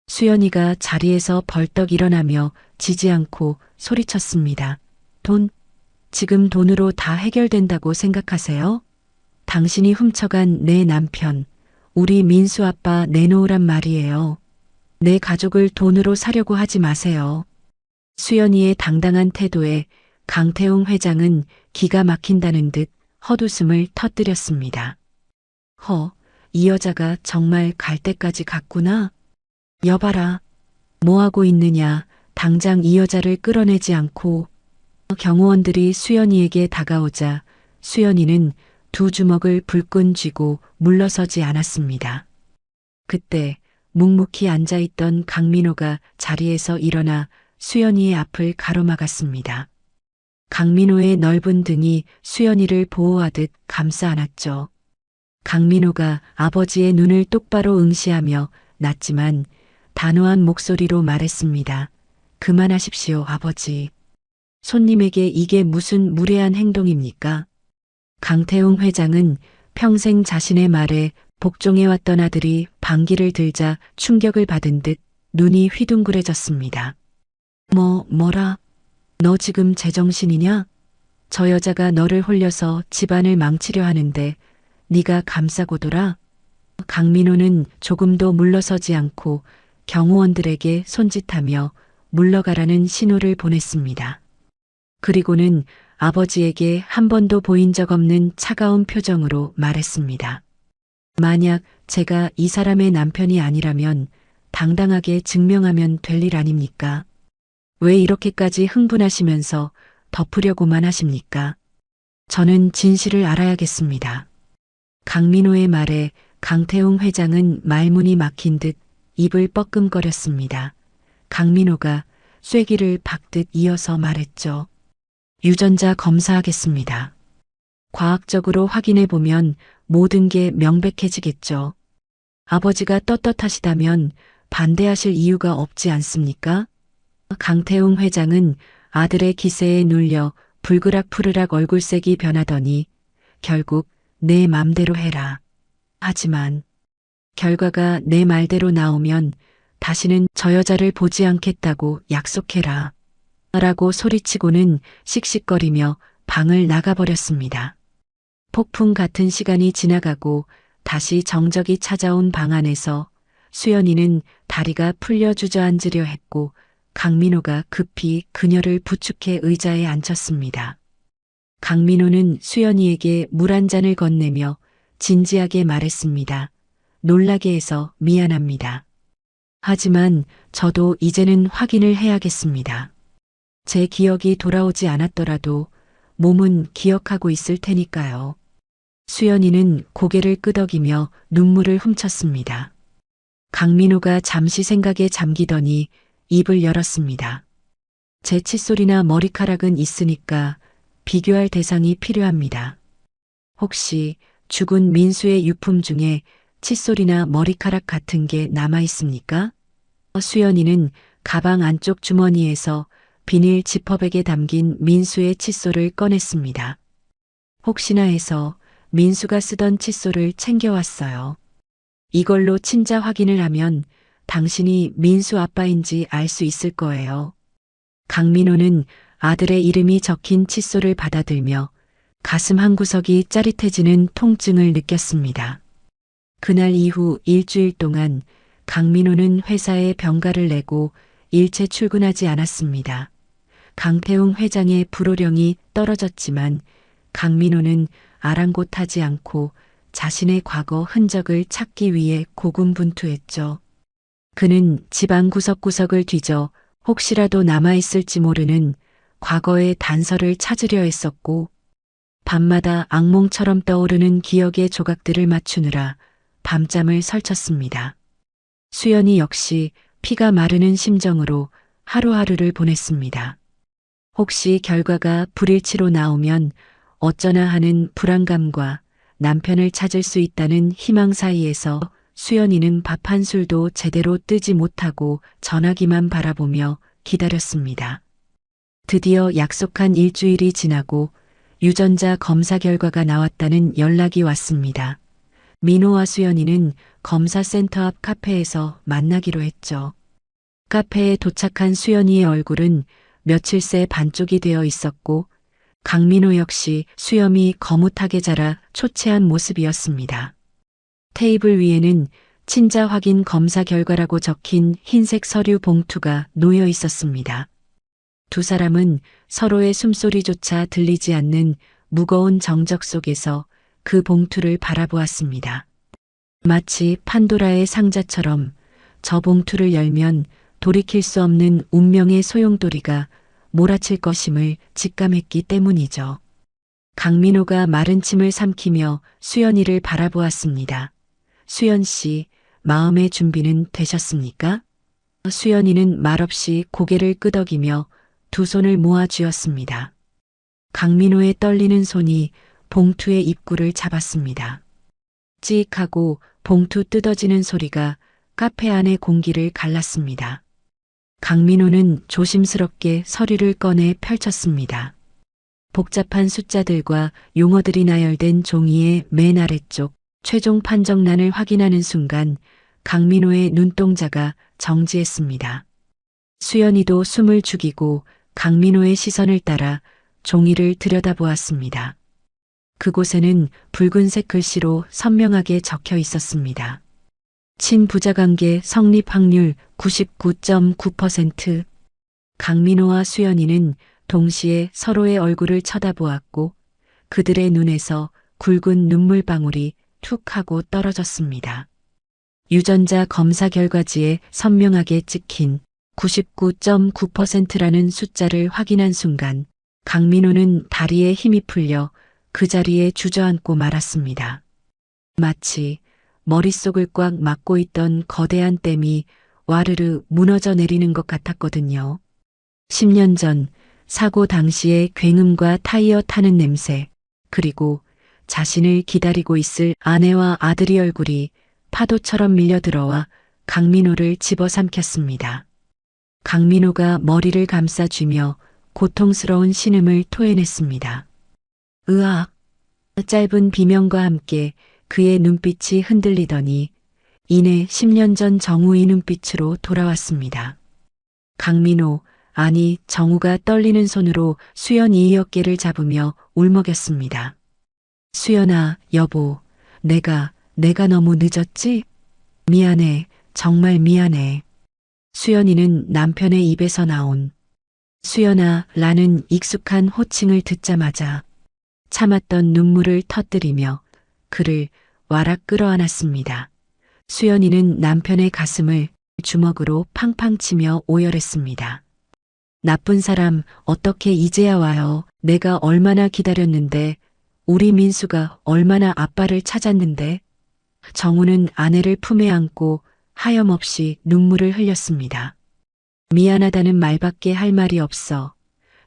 Speaker 2: 수연이가 자리에서 벌떡 일어나며 지지 않고 소리쳤습니다. 지금 돈으로 다 해결된다고 생각하세요? 당신이 훔쳐간 내 남편, 우리 민수 아빠 내놓으란 말이에요. 내 가족을 돈으로 사려고 하지 마세요. 수연이의 당당한 태도에 강태웅 회장은 기가 막힌다는 듯 헛웃음을 터뜨렸습니다. 이 여자가 정말 갈 때까지 갔구나. 여봐라. 뭐하고 있느냐. 당장 이 여자를 끌어내지 않고. 경호원들이 수연이에게 다가오자 수연이는 두 주먹을 불끈 쥐고 물러서지 않았습니다. 그때 묵묵히 앉아있던 강민호가 자리에서 일어나 수연이의 앞을 가로막았습니다. 강민호의 넓은 등이 수연이를 보호하듯 감싸 안았죠. 강민호가 아버지의 눈을 똑바로 응시하며 낮지만 단호한 목소리로 말했습니다. 그만하십시오, 아버지. 손님에게 이게 무슨 무례한 행동입니까? 강태웅 회장은 평생 자신의 말에 복종해왔던 아들이 방귀를 들자 충격을 받은 듯 눈이 휘둥그레졌습니다. 뭐라? 너 지금 제정신이냐? 저 여자가 너를 홀려서 집안을 망치려 하는데 네가 감싸고 돌아? 강민호는 조금도 물러서지 않고 경호원들에게 손짓하며 물러가라는 신호를 보냈습니다. 그리고는 아버지에게 한 번도 보인 적 없는 차가운 표정으로 말했습니다. 만약 제가 이 사람의 남편이 아니라면 당당하게 증명하면 될 일 아닙니까? 왜 이렇게까지 흥분하시면서 덮으려고만 하십니까? 저는 진실을 알아야겠습니다. 강민호의 말에 강태웅 회장은 말문이 막힌 듯 입을 뻐끔거렸습니다. 강민호가 쐐기를 박듯 이어서 말했죠. 유전자 검사하겠습니다. 과학적으로 확인해 보면 모든 게 명백해지겠죠. 아버지가 떳떳하시다면 반대하실 이유가 없지 않습니까? 강태웅 회장은 아들의 기세에 눌려 불그락푸르락 얼굴색이 변하더니 결국 내 맘대로 해라. 하지만 결과가 내 말대로 나오면 다시는 저 여자를 보지 않겠다고 약속해라. 라고 소리치고는 씩씩거리며 방을 나가버렸습니다. 폭풍 같은 시간이 지나가고 다시 정적이 찾아온 방 안에서 수연이는 다리가 풀려 주저앉으려 했고 강민호가 급히 그녀를 부축해 의자에 앉혔습니다. 강민호는 수연이에게 물 한 잔을 건네며 진지하게 말했습니다. 놀라게 해서 미안합니다. 하지만 저도 이제는 확인을 해야겠습니다. 제 기억이 돌아오지 않았더라도 몸은 기억하고 있을 테니까요. 수연이는 고개를 끄덕이며 눈물을 훔쳤습니다. 강민호가 잠시 생각에 잠기더니 입을 열었습니다. 제 칫솔이나 머리카락은 있으니까 비교할 대상이 필요합니다. 혹시 죽은 민수의 유품 중에 칫솔이나 머리카락 같은 게 남아 있습니까? 수연이는 가방 안쪽 주머니에서 비닐 지퍼백에 담긴 민수의 칫솔을 꺼냈습니다. 혹시나 해서 민수가 쓰던 칫솔을 챙겨왔어요. 이걸로 친자 확인을 하면 당신이 민수 아빠인지 알 수 있을 거예요. 강민호는 아들의 이름이 적힌 칫솔을 받아들며 가슴 한구석이 짜릿해지는 통증을 느꼈습니다. 그날 이후 일주일 동안 강민호는 회사에 병가를 내고 일체 출근하지 않았습니다. 강태웅 회장의 불호령이 떨어졌지만 강민호는 아랑곳하지 않고 자신의 과거 흔적을 찾기 위해 고군분투했죠. 그는 집안 구석구석을 뒤져 혹시라도 남아있을지 모르는 과거의 단서를 찾으려 했었고 밤마다 악몽처럼 떠오르는 기억의 조각들을 맞추느라 밤잠을 설쳤습니다. 수연이 역시 피가 마르는 심정으로 하루하루를 보냈습니다. 혹시 결과가 불일치로 나오면 어쩌나 하는 불안감과 남편을 찾을 수 있다는 희망 사이에서 수연이는 밥 한 술도 제대로 뜨지 못하고 전화기만 바라보며 기다렸습니다. 드디어 약속한 일주일이 지나고 유전자 검사 결과가 나왔다는 연락이 왔습니다. 민호와 수연이는 검사센터 앞 카페에서 만나기로 했죠. 카페에 도착한 수연이의 얼굴은 며칠 새 반쪽이 되어 있었고 강민호 역시 수염이 거뭇하게 자라 초췌한 모습이었습니다. 테이블 위에는 친자 확인 검사 결과라고 적힌 흰색 서류 봉투가 놓여 있었습니다. 두 사람은 서로의 숨소리조차 들리지 않는 무거운 정적 속에서 그 봉투를 바라보았습니다. 마치 판도라의 상자처럼 저 봉투를 열면 돌이킬 수 없는 운명의 소용돌이가 몰아칠 것임을 직감했기 때문이죠. 강민호가 마른 침을 삼키며 수연이를 바라보았습니다. 수연 씨, 마음의 준비는 되셨습니까? 수연이는 말없이 고개를 끄덕이며 두 손을 모아 쥐었습니다. 강민호의 떨리는 손이 봉투의 입구를 잡았습니다. 찌익하고 봉투 뜯어지는 소리가 카페 안의 공기를 갈랐습니다. 강민호는 조심스럽게 서류를 꺼내 펼쳤습니다. 복잡한 숫자들과 용어들이 나열된 종이의 맨 아래쪽 최종 판정란을 확인하는 순간 강민호의 눈동자가 정지했습니다. 수연이도 숨을 죽이고 강민호의 시선을 따라 종이를 들여다보았습니다. 그곳에는 붉은색 글씨로 선명하게 적혀 있었습니다. 친부자관계 성립 확률 99.9%. 강민호와 수연이는 동시에 서로의 얼굴을 쳐다보았고 그들의 눈에서 굵은 눈물방울이 툭 하고 떨어졌습니다. 유전자 검사 결과지에 선명하게 찍힌 99.9%라는 숫자를 확인한 순간 강민호는 다리에 힘이 풀려 그 자리에 주저앉고 말았습니다. 마치 머릿속을 꽉 막고 있던 거대한 댐이 와르르 무너져 내리는 것 같았거든요. 10년 전 사고 당시의 굉음과 타이어 타는 냄새, 그리고 자신을 기다리고 있을 아내와 아들의 얼굴이 파도처럼 밀려들어와 강민호를 집어삼켰습니다. 강민호가 머리를 감싸쥐며 고통스러운 신음을 토해냈습니다. 으악! 짧은 비명과 함께 그의 눈빛이 흔들리더니 이내 10년 전 정우의 눈빛으로 돌아왔습니다. 강민호, 아니 정우가 떨리는 손으로 수연이의 어깨를 잡으며 울먹였습니다. 수연아, 여보, 내가 너무 늦었지? 미안해, 정말 미안해. 수연이는 남편의 입에서 나온 수연아 라는 익숙한 호칭을 듣자마자 참았던 눈물을 터뜨리며 그를 와락 끌어안았습니다. 수연이는 남편의 가슴을 주먹으로 팡팡 치며 오열했습니다. 나쁜 사람, 어떻게 이제야 와요? 내가 얼마나 기다렸는데, 우리 민수가 얼마나 아빠를 찾았는데. 정우는 아내를 품에 안고 하염없이 눈물을 흘렸습니다. 미안하다는 말밖에 할 말이 없어.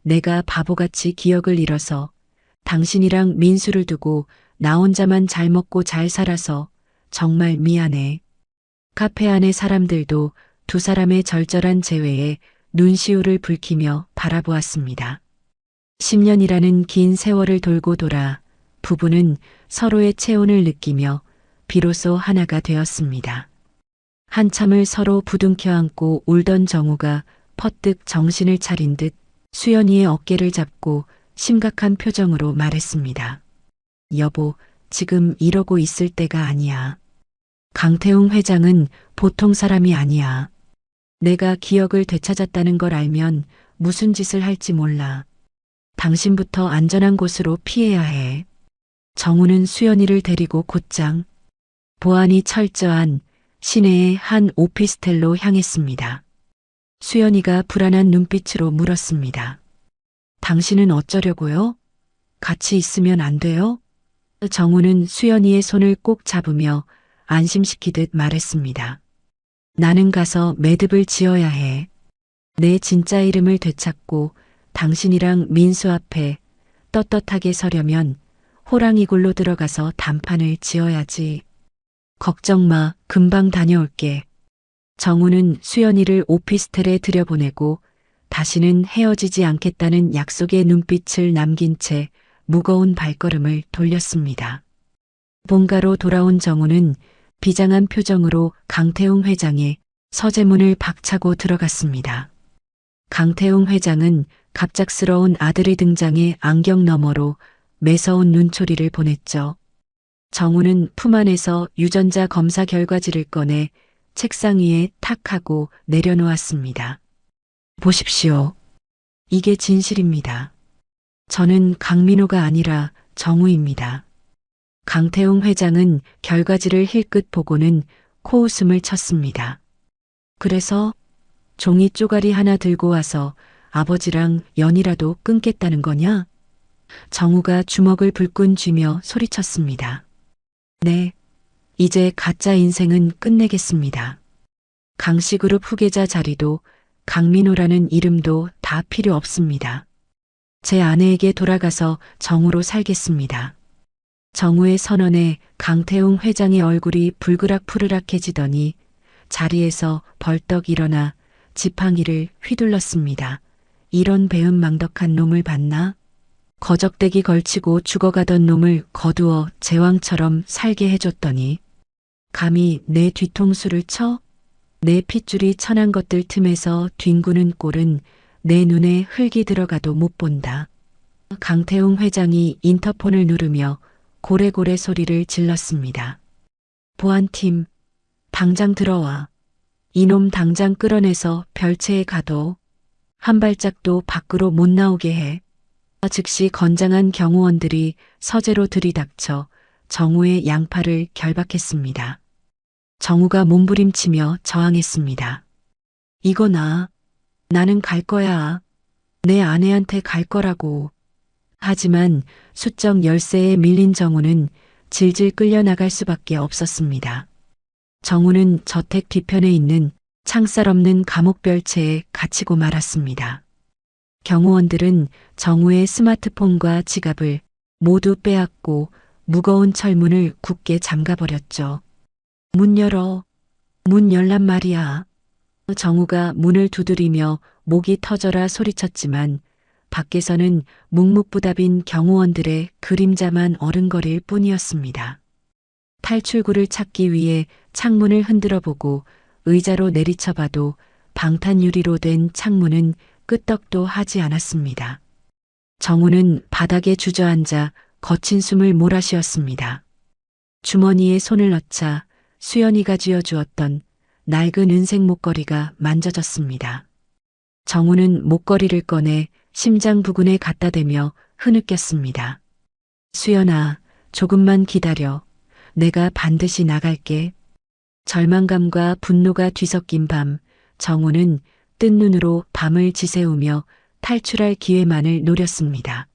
Speaker 2: 내가 바보같이 기억을 잃어서 당신이랑 민수를 두고 나 혼자만 잘 먹고 잘 살아서 정말 미안해. 카페 안의 사람들도 두 사람의 절절한 재회에 눈시울을 붉히며 바라보았습니다. 10년이라는 긴 세월을 돌고 돌아 부부는 서로의 체온을 느끼며 비로소 하나가 되었습니다. 한참을 서로 부둥켜 안고 울던 정우가 퍼뜩 정신을 차린 듯 수연이의 어깨를 잡고 심각한 표정으로 말했습니다. 여보, 지금 이러고 있을 때가 아니야. 강태웅 회장은 보통 사람이 아니야. 내가 기억을 되찾았다는 걸 알면 무슨 짓을 할지 몰라. 당신부터 안전한 곳으로 피해야 해. 정우는 수연이를 데리고 곧장 보안이 철저한 시내의 한 오피스텔로 향했습니다. 수연이가 불안한 눈빛으로 물었습니다. 당신은 어쩌려고요? 같이 있으면 안 돼요? 정우는 수연이의 손을 꼭 잡으며 안심시키듯 말했습니다. 나는 가서 매듭을 지어야 해. 내 진짜 이름을 되찾고 당신이랑 민수 앞에 떳떳하게 서려면 호랑이 굴로 들어가서 단판을 지어야지. 걱정 마, 금방 다녀올게. 정우는 수연이를 오피스텔에 들여보내고 다시는 헤어지지 않겠다는 약속의 눈빛을 남긴 채 무거운 발걸음을 돌렸습니다. 본가로 돌아온 정우는 비장한 표정으로 강태웅 회장의 서재문을 박차고 들어갔습니다. 강태웅 회장은 갑작스러운 아들의 등장에 안경 너머로 매서운 눈초리를 보냈죠. 정우는 품 안에서 유전자 검사 결과지를 꺼내 책상 위에 탁 하고 내려놓았습니다. 보십시오. 이게 진실입니다. 저는 강민호가 아니라 정우입니다. 강태웅 회장은 결과지를 힐끗 보고는 코웃음을 쳤습니다. 그래서 종이 쪼가리 하나 들고 와서 아버지랑 연이라도 끊겠다는 거냐? 정우가 주먹을 불끈 쥐며 소리쳤습니다. 네, 이제 가짜 인생은 끝내겠습니다. 강씨그룹 후계자 자리도 강민호라는 이름도 다 필요 없습니다. 제 아내에게 돌아가서 정우로 살겠습니다. 정우의 선언에 강태웅 회장의 얼굴이 불그락푸르락해지더니 자리에서 벌떡 일어나 지팡이를 휘둘렀습니다. 이런 배은망덕한 놈을 봤나? 거적대기 걸치고 죽어가던 놈을 거두어 제왕처럼 살게 해줬더니 감히 내 뒤통수를 쳐? 내 핏줄이 천한 것들 틈에서 뒹구는 꼴은 내 눈에 흙이 들어가도 못 본다. 강태웅 회장이 인터폰을 누르며 고래고래 소리를 질렀습니다. 보안팀, 당장 들어와. 이놈 당장 끌어내서 별채에 가둬. 한 발짝도 밖으로 못 나오게 해. 즉시 건장한 경호원들이 서재로 들이닥쳐 정우의 양팔을 결박했습니다. 정우가 몸부림치며 저항했습니다. 이거 나는 갈 거야. 내 아내한테 갈 거라고. 하지만 수적 열쇠에 밀린 정우는 질질 끌려나갈 수밖에 없었습니다. 정우는 저택 뒤편에 있는 창살 없는 감옥 별채에 갇히고 말았습니다. 경호원들은 정우의 스마트폰과 지갑을 모두 빼앗고 무거운 철문을 굳게 잠가버렸죠. 문 열란 말이야. 정우가 문을 두드리며 목이 터져라 소리쳤지만 밖에서는 묵묵부답인 경호원들의 그림자만 어른거릴 뿐이었습니다. 탈출구를 찾기 위해 창문을 흔들어 보고 의자로 내리쳐봐도 방탄유리로 된 창문은 끄떡도 하지 않았습니다. 정우는 바닥에 주저앉아 거친 숨을 몰아쉬었습니다. 주머니에 손을 넣자 수연이가 쥐어주었던 낡은 은색 목걸이가 만져졌습니다. 정우는 목걸이를 꺼내 심장 부근에 갖다 대며 흐느꼈습니다. 수연아, 조금만 기다려. 내가 반드시 나갈게. 절망감과 분노가 뒤섞인 밤, 정우는 뜬 눈으로 밤을 지새우며 탈출할 기회만을 노렸습니다.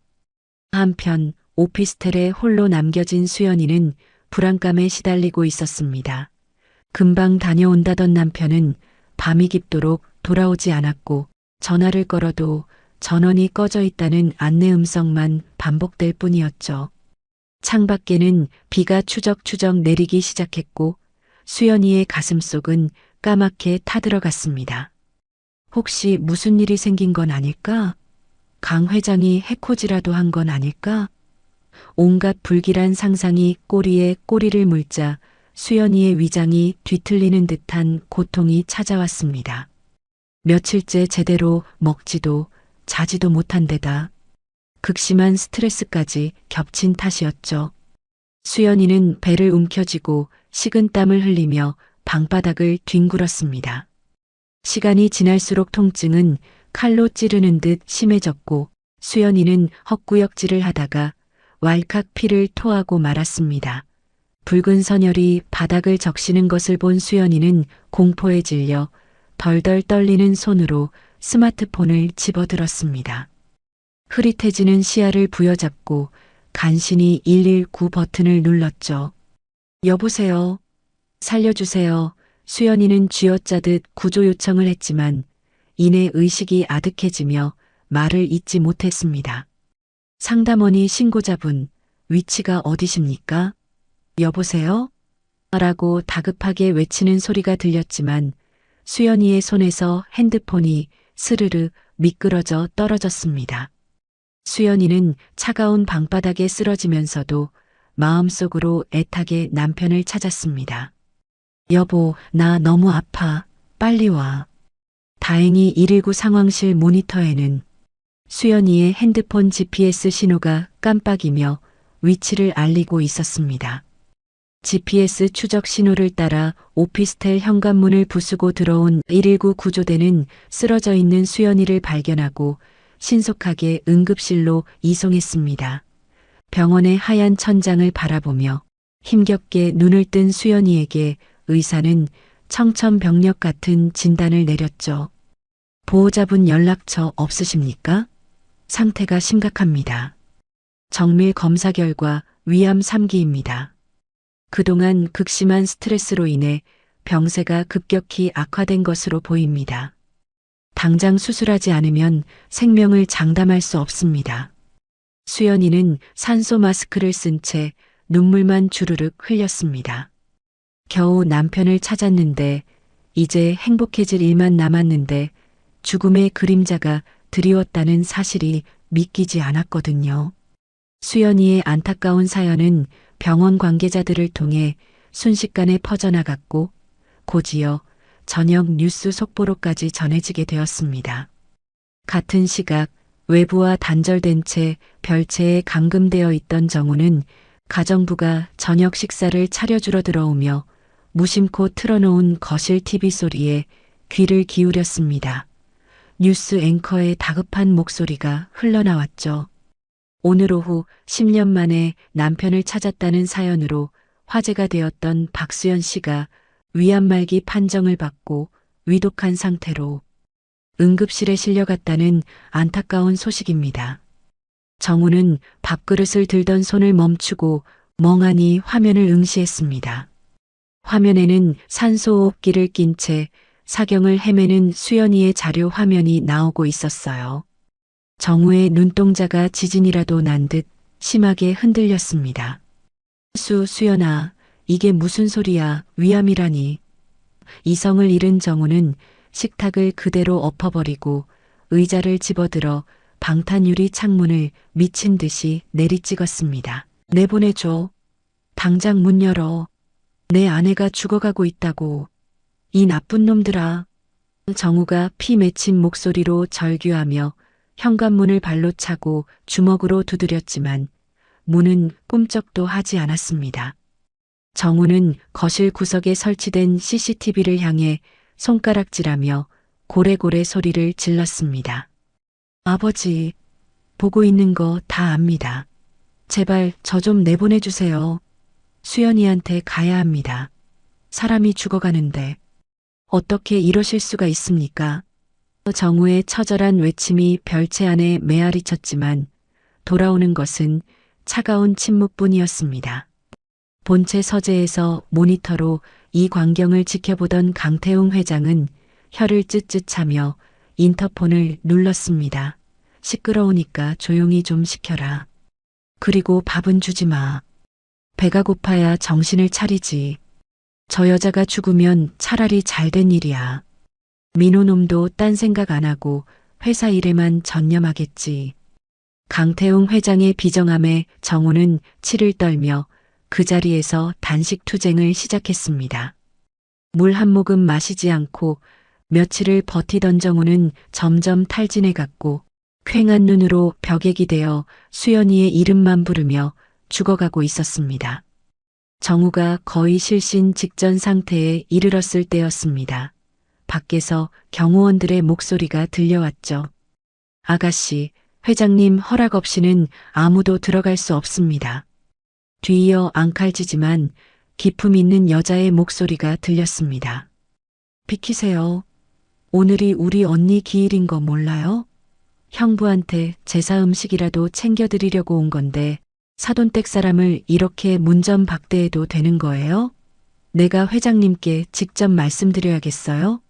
Speaker 2: 한편 오피스텔에 홀로 남겨진 수연이는 불안감에 시달리고 있었습니다. 금방 다녀온다던 남편은 밤이 깊도록 돌아오지 않았고 전화를 걸어도 전원이 꺼져 있다는 안내 음성만 반복될 뿐이었죠. 창밖에는 비가 추적추적 내리기 시작했고 수연이의 가슴속은 까맣게 타들어갔습니다. 혹시 무슨 일이 생긴 건 아닐까? 강 회장이 해코지라도 한 건 아닐까? 온갖 불길한 상상이 꼬리에 꼬리를 물자 수연이의 위장이 뒤틀리는 듯한 고통이 찾아왔습니다. 며칠째 제대로 먹지도 자지도 못한 데다 극심한 스트레스까지 겹친 탓이었죠. 수연이는 배를 움켜쥐고 식은땀을 흘리며 방바닥을 뒹굴었습니다. 시간이 지날수록 통증은 칼로 찌르는 듯 심해졌고 수연이는 헛구역질을 하다가 왈칵 피를 토하고 말았습니다. 붉은 선혈이 바닥을 적시는 것을 본 수연이는 공포에 질려 덜덜 떨리는 손으로 스마트폰을 집어들었습니다. 흐릿해지는 시야를 부여잡고 간신히 119 버튼을 눌렀죠. 여보세요. 살려주세요. 수연이는 쥐어짜듯 구조 요청을 했지만 이내 의식이 아득해지며 말을 잇지 못했습니다. 상담원이 신고자분, 위치가 어디십니까? 여보세요? 라고 다급하게 외치는 소리가 들렸지만 수연이의 손에서 핸드폰이 스르르 미끄러져 떨어졌습니다. 수연이는 차가운 방바닥에 쓰러지면서도 마음속으로 애타게 남편을 찾았습니다. 여보, 나 너무 아파. 빨리 와. 다행히 119 상황실 모니터에는 수연이의 핸드폰 GPS 신호가 깜빡이며 위치를 알리고 있었습니다. GPS 추적 신호를 따라 오피스텔 현관문을 부수고 들어온 119 구조대는 쓰러져 있는 수연이를 발견하고 신속하게 응급실로 이송했습니다. 병원의 하얀 천장을 바라보며 힘겹게 눈을 뜬 수연이에게 의사는 청천벽력 같은 진단을 내렸죠. 보호자분 연락처 없으십니까? 상태가 심각합니다. 정밀 검사 결과 위암 3기입니다. 그동안 극심한 스트레스로 인해 병세가 급격히 악화된 것으로 보입니다. 당장 수술하지 않으면 생명을 장담할 수 없습니다. 수연이는 산소 마스크를 쓴 채 눈물만 주르륵 흘렸습니다. 겨우 남편을 찾았는데 이제 행복해질 일만 남았는데 죽음의 그림자가 드리웠다는 사실이 믿기지 않았거든요. 수연이의 안타까운 사연은 병원 관계자들을 통해 순식간에 퍼져나갔고 곧이어 저녁 뉴스 속보로까지 전해지게 되었습니다. 같은 시각 외부와 단절된 채 별채에 감금되어 있던 정우는 가정부가 저녁 식사를 차려주러 들어오며 무심코 틀어놓은 거실 TV 소리에 귀를 기울였습니다. 뉴스 앵커의 다급한 목소리가 흘러나왔죠. 오늘 오후 10년 만에 남편을 찾았다는 사연으로 화제가 되었던 박수연 씨가 위암말기 판정을 받고 위독한 상태로 응급실에 실려갔다는 안타까운 소식입니다. 정우는 밥그릇을 들던 손을 멈추고 멍하니 화면을 응시했습니다. 화면에는 산소호흡기를 낀 채 사경을 헤매는 수연이의 자료 화면이 나오고 있었어요. 정우의 눈동자가 지진이라도 난 듯 심하게 흔들렸습니다. 수연아, 이게 무슨 소리야, 위암이라니. 이성을 잃은 정우는 식탁을 그대로 엎어버리고 의자를 집어들어 방탄유리 창문을 미친 듯이 내리찍었습니다. 내보내줘. 당장 문 열어. 내 아내가 죽어가고 있다고. 이 나쁜 놈들아. 정우가 피 맺힌 목소리로 절규하며 현관문을 발로 차고 주먹으로 두드렸지만 문은 꿈쩍도 하지 않았습니다. 정우는 거실 구석에 설치된 CCTV를 향해 손가락질하며 고래고래 소리를 질렀습니다. 아버지, 보고 있는 거 다 압니다. 제발 저 좀 내보내주세요. 수연이한테 가야 합니다. 사람이 죽어가는데 어떻게 이러실 수가 있습니까? 정우의 처절한 외침이 별채 안에 메아리쳤지만 돌아오는 것은 차가운 침묵뿐이었습니다. 본체 서재에서 모니터로 이 광경을 지켜보던 강태웅 회장은 혀를 쯧쯧하며 인터폰을 눌렀습니다. 시끄러우니까 조용히 좀 시켜라. 그리고 밥은 주지 마. 배가 고파야 정신을 차리지. 저 여자가 죽으면 차라리 잘된 일이야. 민호놈도 딴 생각 안 하고 회사 일에만 전념하겠지. 강태웅 회장의 비정함에 정우는 치를 떨며 그 자리에서 단식 투쟁을 시작했습니다. 물 한 모금 마시지 않고 며칠을 버티던 정우는 점점 탈진해갔고 퀭한 눈으로 벽에 기대어 수연이의 이름만 부르며 죽어가고 있었습니다. 정우가 거의 실신 직전 상태에 이르렀을 때였습니다. 밖에서 경호원들의 목소리가 들려왔죠. 아가씨, 회장님 허락 없이는 아무도 들어갈 수 없습니다. 뒤이어 앙칼지지만 기품 있는 여자의 목소리가 들렸습니다. 비키세요. 오늘이 우리 언니 기일인 거 몰라요? 형부한테 제사 음식이라도 챙겨드리려고 온 건데 사돈댁 사람을 이렇게 문전박대해도 되는 거예요? 내가 회장님께 직접 말씀드려야겠어요?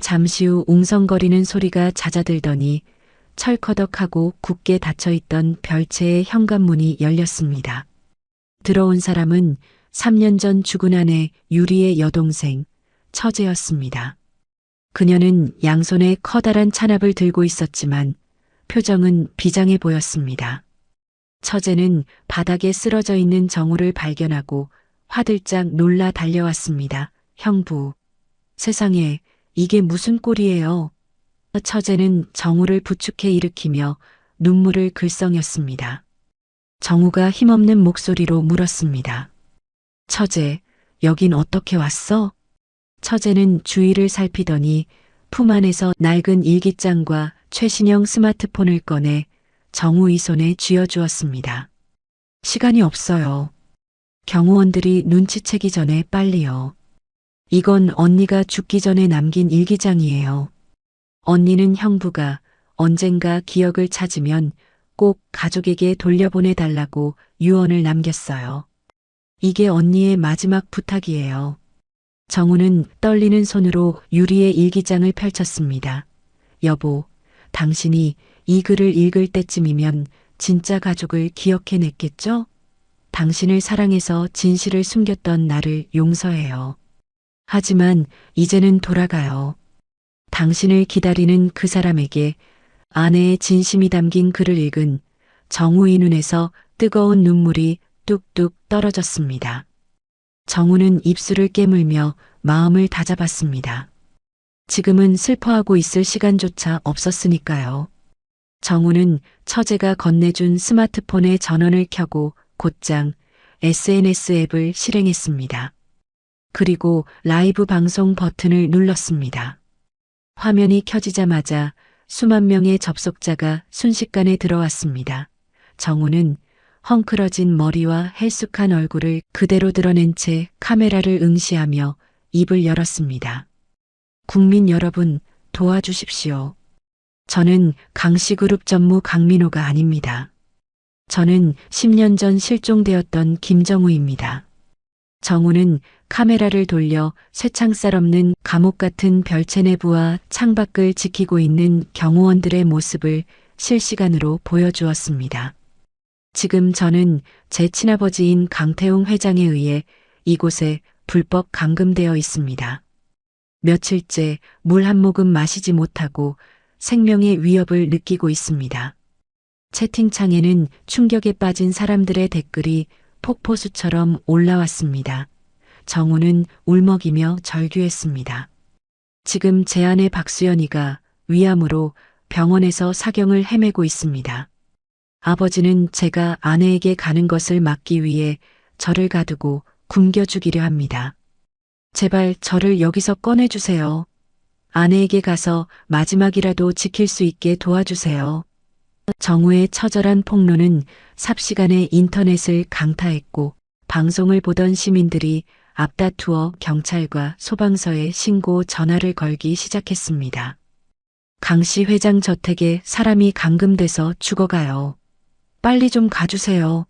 Speaker 2: 잠시 후 웅성거리는 소리가 잦아들더니 철커덕하고 굳게 닫혀있던 별채의 현관문이 열렸습니다. 들어온 사람은 3년 전 죽은 아내 유리의 여동생 처제였습니다. 그녀는 양손에 커다란 찬압을 들고 있었지만 표정은 비장해 보였습니다. 처제는 바닥에 쓰러져 있는 정우를 발견하고 화들짝 놀라 달려왔습니다. 형부, 세상에 이게 무슨 꼴이에요? 처제는 정우를 부축해 일으키며 눈물을 글썽였습니다. 정우가 힘없는 목소리로 물었습니다. 처제, 여긴 어떻게 왔어? 처제는 주위를 살피더니 품 안에서 낡은 일기장과 최신형 스마트폰을 꺼내 정우 이 손에 쥐어주었습니다. 시간이 없어요. 경호원들이 눈치채기 전에 빨리요. 이건 언니가 죽기 전에 남긴 일기장이에요. 언니는 형부가 언젠가 기억을 찾으면 꼭 가족에게 돌려보내달라고 유언을 남겼어요. 이게 언니의 마지막 부탁이에요. 정우는 떨리는 손으로 유리의 일기장을 펼쳤습니다. 여보, 당신이 이 글을 읽을 때쯤이면 진짜 가족을 기억해냈겠죠? 당신을 사랑해서 진실을 숨겼던 나를 용서해요. 하지만 이제는 돌아가요. 당신을 기다리는 그 사람에게 아내의 진심이 담긴 글을 읽은 정우의 눈에서 뜨거운 눈물이 뚝뚝 떨어졌습니다. 정우는 입술을 깨물며 마음을 다잡았습니다. 지금은 슬퍼하고 있을 시간조차 없었으니까요. 정우는 처제가 건네준 스마트폰의 전원을 켜고 곧장 SNS 앱을 실행했습니다. 그리고 라이브 방송 버튼을 눌렀습니다. 화면이 켜지자마자 수만 명의 접속자가 순식간에 들어왔습니다. 정우는 헝클어진 머리와 헬쑥한 얼굴을 그대로 드러낸 채 카메라를 응시하며 입을 열었습니다. 국민 여러분, 도와주십시오. 저는 강씨그룹 전무 강민호가 아닙니다. 저는 10년 전 실종되었던 김정우입니다. 정우는 카메라를 돌려 쇠창살 없는 감옥 같은 별채 내부와 창밖을 지키고 있는 경호원들의 모습을 실시간으로 보여주었습니다. 지금 저는 제 친아버지인 강태웅 회장에 의해 이곳에 불법 감금되어 있습니다. 며칠째 물 한 모금 마시지 못하고 생명의 위협을 느끼고 있습니다. 채팅창에는 충격에 빠진 사람들의 댓글이 폭포수처럼 올라왔습니다. 정우는 울먹이며 절규했습니다. 지금 제 아내 박수연이가 위암으로 병원에서 사경을 헤매고 있습니다. 아버지는 제가 아내에게 가는 것을 막기 위해 저를 가두고 굶겨 죽이려 합니다. 제발 저를 여기서 꺼내주세요. 아내에게 가서 마지막이라도 지킬 수 있게 도와주세요. 정우의 처절한 폭로는 삽시간에 인터넷을 강타했고 방송을 보던 시민들이 앞다투어 경찰과 소방서에 신고 전화를 걸기 시작했습니다. 강씨 회장 저택에 사람이 감금돼서 죽어가요. 빨리 좀 가주세요.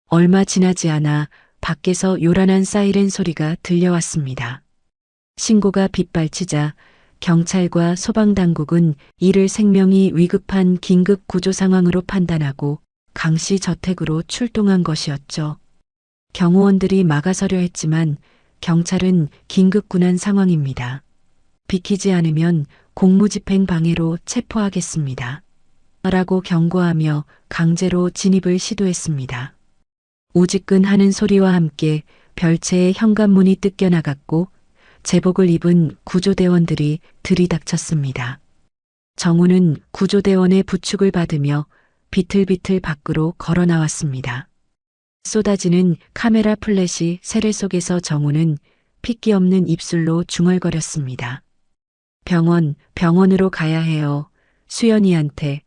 Speaker 2: 얼마 지나지 않아 밖에서 요란한 사이렌 소리가 들려왔습니다. 신고가 빗발치자 경찰과 소방당국은 이를 생명이 위급한 긴급 구조 상황으로 판단하고 강씨 저택으로 출동한 것이었죠. 경호원들이 막아서려 했지만 경찰은 긴급 군한 상황입니다. 비키지 않으면 공무집행 방해로 체포하겠습니다. 라고 경고하며 강제로 진입을 시도했습니다. 우지끈하는 소리와 함께 별채의 현관문이 뜯겨나갔고 제복을 입은 구조대원들이 들이닥쳤습니다. 정우는 구조대원의 부축을 받으며 비틀비틀 밖으로 걸어 나왔습니다. 쏟아지는 카메라 플래시 세례 속에서 정우는 핏기 없는 입술로 중얼거렸습니다. 병원으로 가야 해요. 수연이한테.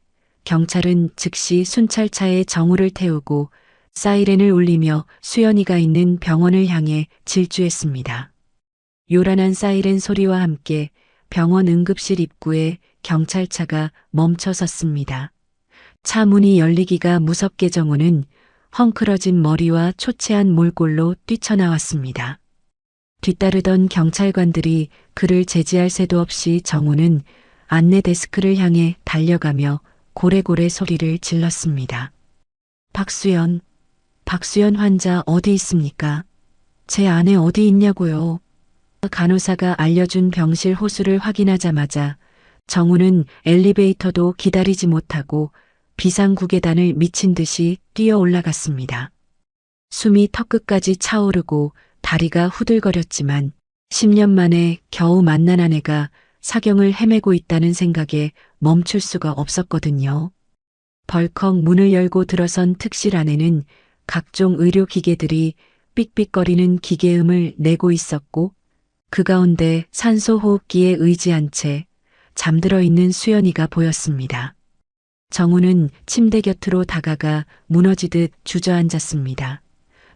Speaker 2: 경찰은 즉시 순찰차에 정우를 태우고 사이렌을 울리며 수연이가 있는 병원을 향해 질주했습니다. 요란한 사이렌 소리와 함께 병원 응급실 입구에 경찰차가 멈춰 섰습니다. 차 문이 열리기가 무섭게 정우는 헝클어진 머리와 초췌한 몰골로 뛰쳐나왔습니다. 뒤따르던 경찰관들이 그를 제지할 새도 없이 정우는 안내 데스크를 향해 달려가며 고래고래 소리를 질렀습니다. 박수연 환자 어디 있습니까? 제 아내 어디 있냐고요? 간호사가 알려준 병실 호수를 확인하자마자 정우는 엘리베이터도 기다리지 못하고 비상구계단을 미친 듯이 뛰어 올라갔습니다. 숨이 턱끝까지 차오르고 다리가 후들거렸지만 10년 만에 겨우 만난 아내가 사경을 헤매고 있다는 생각에 멈출 수가 없었거든요. 벌컥 문을 열고 들어선 특실 안에는 각종 의료기계들이 삑삑거리는 기계음을 내고 있었고 그 가운데 산소호흡기에 의지한 채 잠들어 있는 수연이가 보였습니다. 정우는 침대 곁으로 다가가 무너지듯 주저앉았습니다.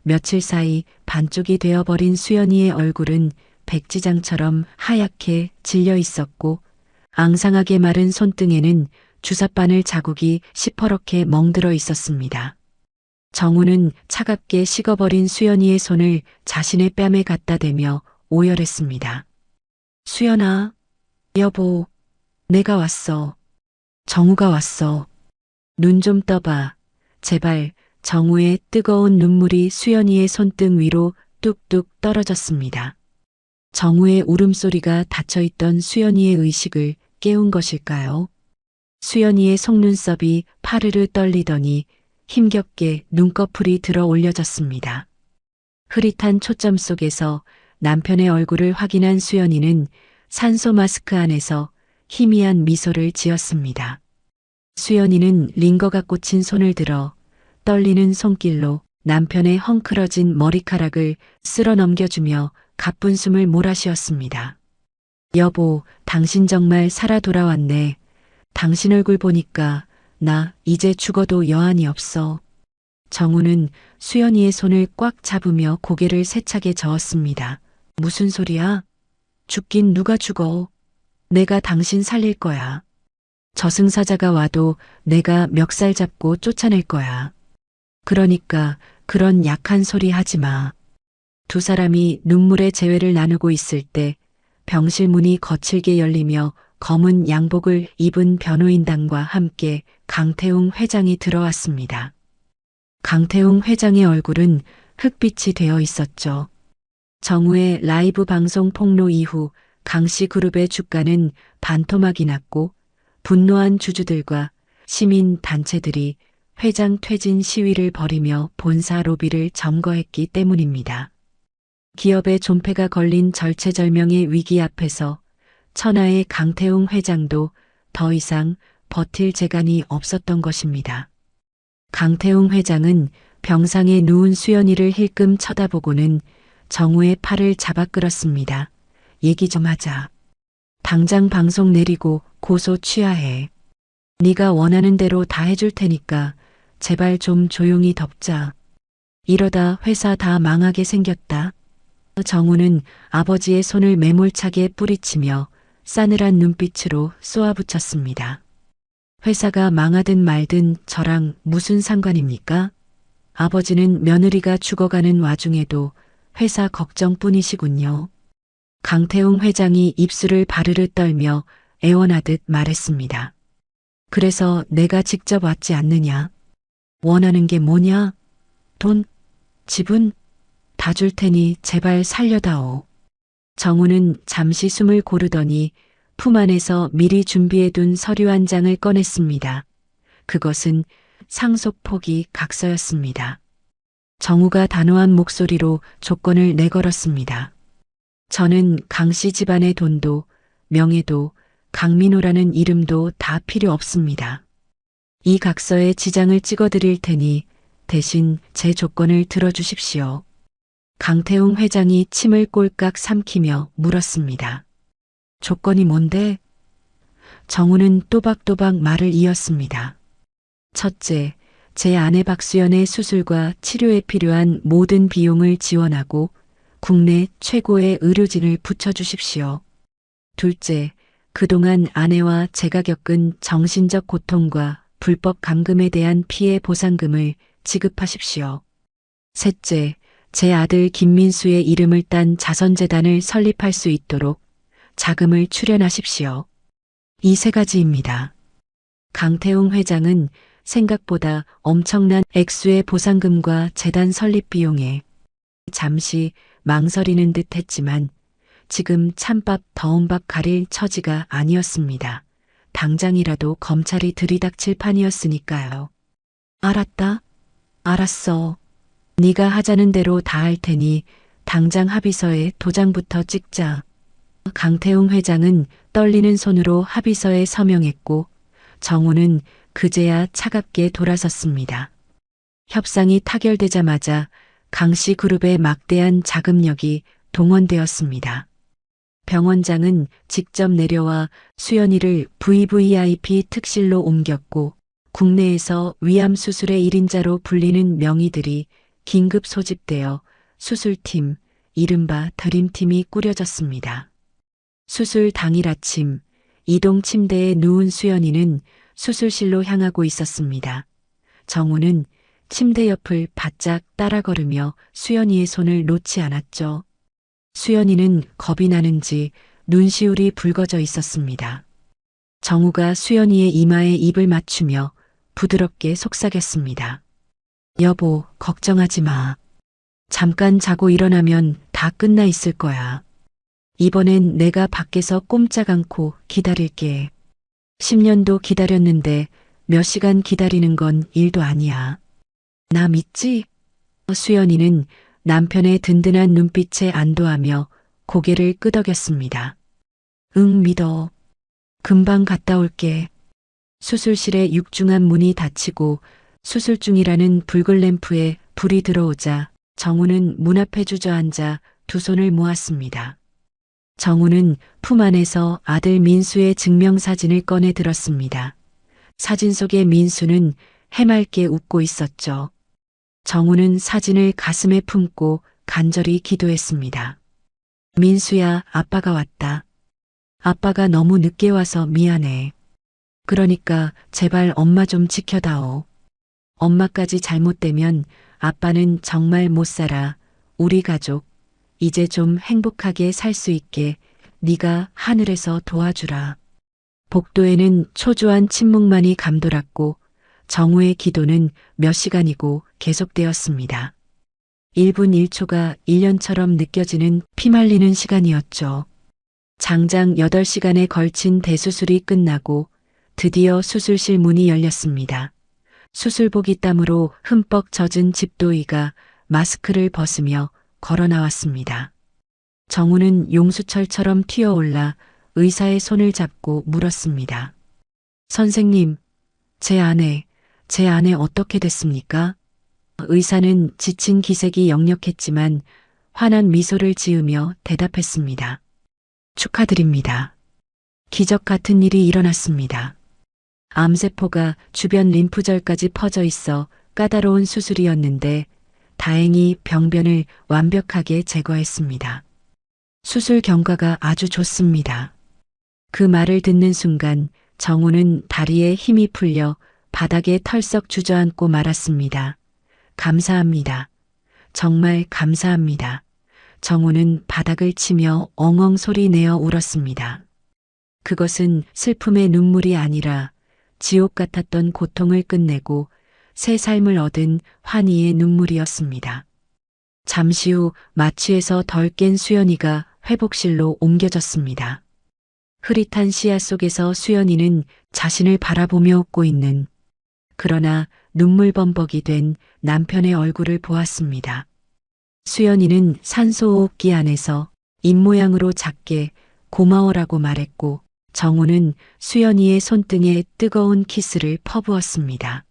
Speaker 2: 며칠 사이 반쪽이 되어버린 수연이의 얼굴은 백지장처럼 하얗게 질려 있었고 앙상하게 마른 손등에는 주사바늘 자국이 시퍼렇게 멍들어 있었습니다. 정우는 차갑게 식어버린 수연이의 손을 자신의 뺨에 갖다 대며 오열했습니다. 수연아, 여보, 내가 왔어. 정우가 왔어. 눈 좀 떠봐. 제발. 정우의 뜨거운 눈물이 수연이의 손등 위로 뚝뚝 떨어졌습니다. 정우의 울음소리가 닫혀있던 수연이의 의식을 깨운 것일까요? 수연이의 속눈썹이 파르르 떨리더니 힘겹게 눈꺼풀이 들어 올려졌습니다. 흐릿한 초점 속에서 남편의 얼굴을 확인한 수연이는 산소 마스크 안에서 희미한 미소를 지었습니다. 수연이는 링거가 꽂힌 손을 들어 떨리는 손길로 남편의 헝클어진 머리카락을 쓸어 넘겨주며 가쁜 숨을 몰아쉬었습니다. 여보, 당신 정말 살아 돌아왔네. 당신 얼굴 보니까 나 이제 죽어도 여한이 없어. 정우는 수연이의 손을 꽉 잡으며 고개를 세차게 저었습니다. 무슨 소리야? 죽긴 누가 죽어? 내가 당신 살릴 거야. 저승사자가 와도 내가 멱살 잡고 쫓아낼 거야. 그러니까 그런 약한 소리 하지 마. 두 사람이 눈물의 재회를 나누고 있을 때 병실 문이 거칠게 열리며 검은 양복을 입은 변호인단과 함께 강태웅 회장이 들어왔습니다. 강태웅 회장의 얼굴은 흑빛이 되어 있었죠. 정우의 라이브 방송 폭로 이후 강씨 그룹의 주가는 반토막이 났고 분노한 주주들과 시민 단체들이 회장 퇴진 시위를 벌이며 본사 로비를 점거했기 때문입니다. 기업의 존폐가 걸린 절체절명의 위기 앞에서 천하의 강태웅 회장도 더 이상 버틸 재간이 없었던 것입니다. 강태웅 회장은 병상에 누운 수연이를 힐끔 쳐다보고는 정우의 팔을 잡아 끌었습니다. 얘기 좀 하자. 당장 방송 내리고 고소 취하해. 네가 원하는 대로 다 해줄 테니까 제발 좀 조용히 덮자. 이러다 회사 다 망하게 생겼다. 정우는 아버지의 손을 매몰차게 뿌리치며 싸늘한 눈빛으로 쏘아붙였습니다. 회사가 망하든 말든 저랑 무슨 상관입니까? 아버지는 며느리가 죽어가는 와중에도 회사 걱정뿐이시군요. 강태웅 회장이 입술을 바르르 떨며 애원하듯 말했습니다. 그래서 내가 직접 왔지 않느냐? 원하는 게 뭐냐? 돈, 집은 다 줄 테니 제발 살려다오. 정우는 잠시 숨을 고르더니 품 안에서 미리 준비해둔 서류 한 장을 꺼냈습니다. 그것은 상속 포기 각서였습니다. 정우가 단호한 목소리로 조건을 내걸었습니다. 저는 강씨 집안의 돈도 명예도 강민호라는 이름도 다 필요 없습니다. 이 각서에 지장을 찍어드릴 테니 대신 제 조건을 들어주십시오. 강태웅 회장이 침을 꼴깍 삼키며 물었습니다. 조건이 뭔데? 정우는 또박또박 말을 이었습니다. 첫째, 제 아내 박수연의 수술과 치료에 필요한 모든 비용을 지원하고 국내 최고의 의료진을 붙여주십시오. 둘째, 그동안 아내와 제가 겪은 정신적 고통과 불법 감금에 대한 피해 보상금을 지급하십시오. 셋째, 제 아들 김민수의 이름을 딴 자선재단을 설립할 수 있도록 자금을 출연하십시오. 이 세 가지입니다. 강태웅 회장은 생각보다 엄청난 액수의 보상금과 재단 설립 비용에 잠시 망설이는 듯 했지만 지금 찬밥 더운 밥 가릴 처지가 아니었습니다. 당장이라도 검찰이 들이닥칠 판이었으니까요. 알았다. 알았어. 네가 하자는 대로 다 할 테니 당장 합의서에 도장부터 찍자. 강태웅 회장은 떨리는 손으로 합의서에 서명했고 정우는 그제야 차갑게 돌아섰습니다. 협상이 타결되자마자 강씨 그룹의 막대한 자금력이 동원되었습니다. 병원장은 직접 내려와 수연이를 VVIP 특실로 옮겼고 국내에서 위암 수술의 1인자로 불리는 명의들이 긴급 소집되어 수술팀, 이른바 드림팀이 꾸려졌습니다. 수술 당일 아침, 이동 침대에 누운 수연이는 수술실로 향하고 있었습니다. 정우는 침대 옆을 바짝 따라 걸으며 수연이의 손을 놓지 않았죠. 수연이는 겁이 나는지 눈시울이 붉어져 있었습니다. 정우가 수연이의 이마에 입을 맞추며 부드럽게 속삭였습니다. 여보, 걱정하지 마. 잠깐 자고 일어나면 다 끝나 있을 거야. 이번엔 내가 밖에서 꼼짝 않고 기다릴게. 10년도 기다렸는데 몇 시간 기다리는 건 일도 아니야. 나 믿지? 수연이는 남편의 든든한 눈빛에 안도하며 고개를 끄덕였습니다. 응, 믿어. 금방 갔다 올게. 수술실의 육중한 문이 닫히고 수술 중이라는 붉은 램프에 불이 들어오자 정우는 문 앞에 주저앉아 두 손을 모았습니다. 정우는 품 안에서 아들 민수의 증명사진을 꺼내 들었습니다. 사진 속의 민수는 해맑게 웃고 있었죠. 정우는 사진을 가슴에 품고 간절히 기도했습니다. 민수야, 아빠가 왔다. 아빠가 너무 늦게 와서 미안해. 그러니까 제발 엄마 좀 지켜다오. 엄마까지 잘못되면 아빠는 정말 못 살아. 우리 가족 이제 좀 행복하게 살 수 있게 네가 하늘에서 도와주라. 복도에는 초조한 침묵만이 감돌았고 정우의 기도는 몇 시간이고 계속되었습니다. 1분 1초가 1년처럼 느껴지는 피말리는 시간이었죠. 장장 8시간에 걸친 대수술이 끝나고 드디어 수술실 문이 열렸습니다. 수술복이 땀으로 흠뻑 젖은 집도이가 마스크를 벗으며 걸어 나왔습니다. 정우는 용수철처럼 튀어올라 의사의 손을 잡고 물었습니다. 선생님, 제 아내 어떻게 됐습니까? 의사는 지친 기색이 역력했지만 환한 미소를 지으며 대답했습니다. 축하드립니다. 기적 같은 일이 일어났습니다. 암세포가 주변 림프절까지 퍼져 있어 까다로운 수술이었는데 다행히 병변을 완벽하게 제거했습니다. 수술 경과가 아주 좋습니다. 그 말을 듣는 순간 정우는 다리에 힘이 풀려 바닥에 털썩 주저앉고 말았습니다. 감사합니다. 정말 감사합니다. 정우는 바닥을 치며 엉엉 소리 내어 울었습니다. 그것은 슬픔의 눈물이 아니라 지옥 같았던 고통을 끝내고 새 삶을 얻은 환희의 눈물이었습니다. 잠시 후 마취에서 덜 깬 수연이가 회복실로 옮겨졌습니다. 흐릿한 시야 속에서 수연이는 자신을 바라보며 웃고 있는 그러나 눈물범벅이 된 남편의 얼굴을 보았습니다. 수연이는 산소호흡기 안에서 입모양으로 작게 고마워라고 말했고 정우는 수연이의 손등에 뜨거운 키스를 퍼부었습니다.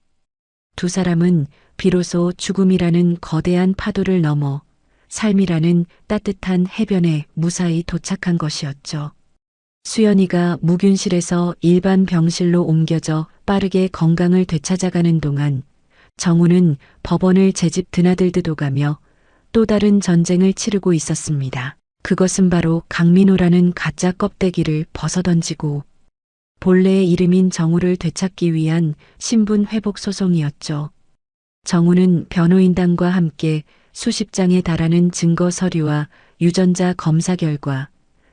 Speaker 2: 두 사람은 비로소 죽음이라는 거대한 파도를 넘어 삶이라는 따뜻한 해변에 무사히 도착한 것이었죠. 수연이가 무균실에서 일반 병실로 옮겨져 빠르게 건강을 되찾아가는 동안 정우는 법원을 제집 드나들듯 오가며 또 다른 전쟁을 치르고 있었습니다. 그것은 바로 강민호라는 가짜 껍데기를 벗어던지고 본래의 이름인 정우를 되찾기 위한 신분 회복 소송이었죠. 정우는 변호인단과 함께 수십 장에 달하는 증거 서류와 유전자 검사 결과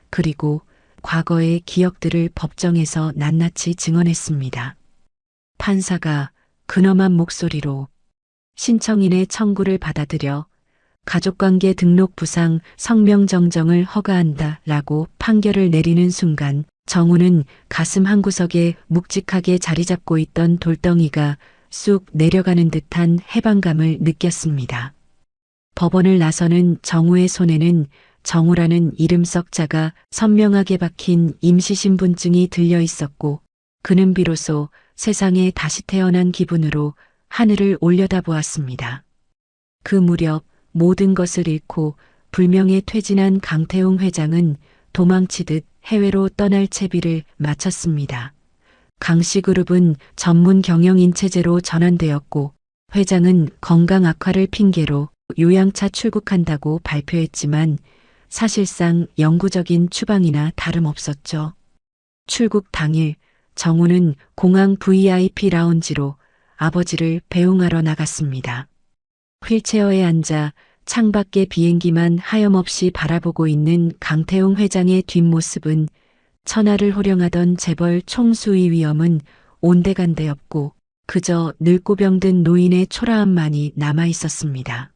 Speaker 2: 그리고 과거의 기억들을 법정에서 낱낱이 증언했습니다. 판사가 근엄한 목소리로 신청인의 청구를 받아들여 가족관계 등록 부상 성명 정정을 허가한다 라고 판결을 내리는 순간 정우는 가슴 한구석에 묵직하게 자리 잡고 있던 돌덩이가 쑥 내려가는 듯한 해방감을 느꼈습니다. 법원을 나서는 정우의 손에는 정우라는 이름 석자가 선명하게 박힌 임시신분증이 들려 있었고 그는 비로소 세상에 다시 태어난 기분으로 하늘을 올려다보았습니다. 그 무렵 모든 것을 잃고 불명예 퇴진한 강태웅 회장은 도망치듯 해외로 떠날 채비를 마쳤습니다. 강씨그룹은 전문 경영인체제로 전환되었고 회장은 건강 악화를 핑계로 요양차 출국한다고 발표했지만 사실상 영구적인 추방이나 다름없었죠. 출국 당일 정우는 공항 VIP 라운지로 아버지를 배웅하러 나갔습니다. 휠체어에 앉아 창밖의 비행기만 하염없이 바라보고 있는 강태웅 회장의 뒷모습은 천하를 호령하던 재벌 총수의 위엄은 온데간데 없고 그저 늙고 병든 노인의 초라함만이 남아 있었습니다.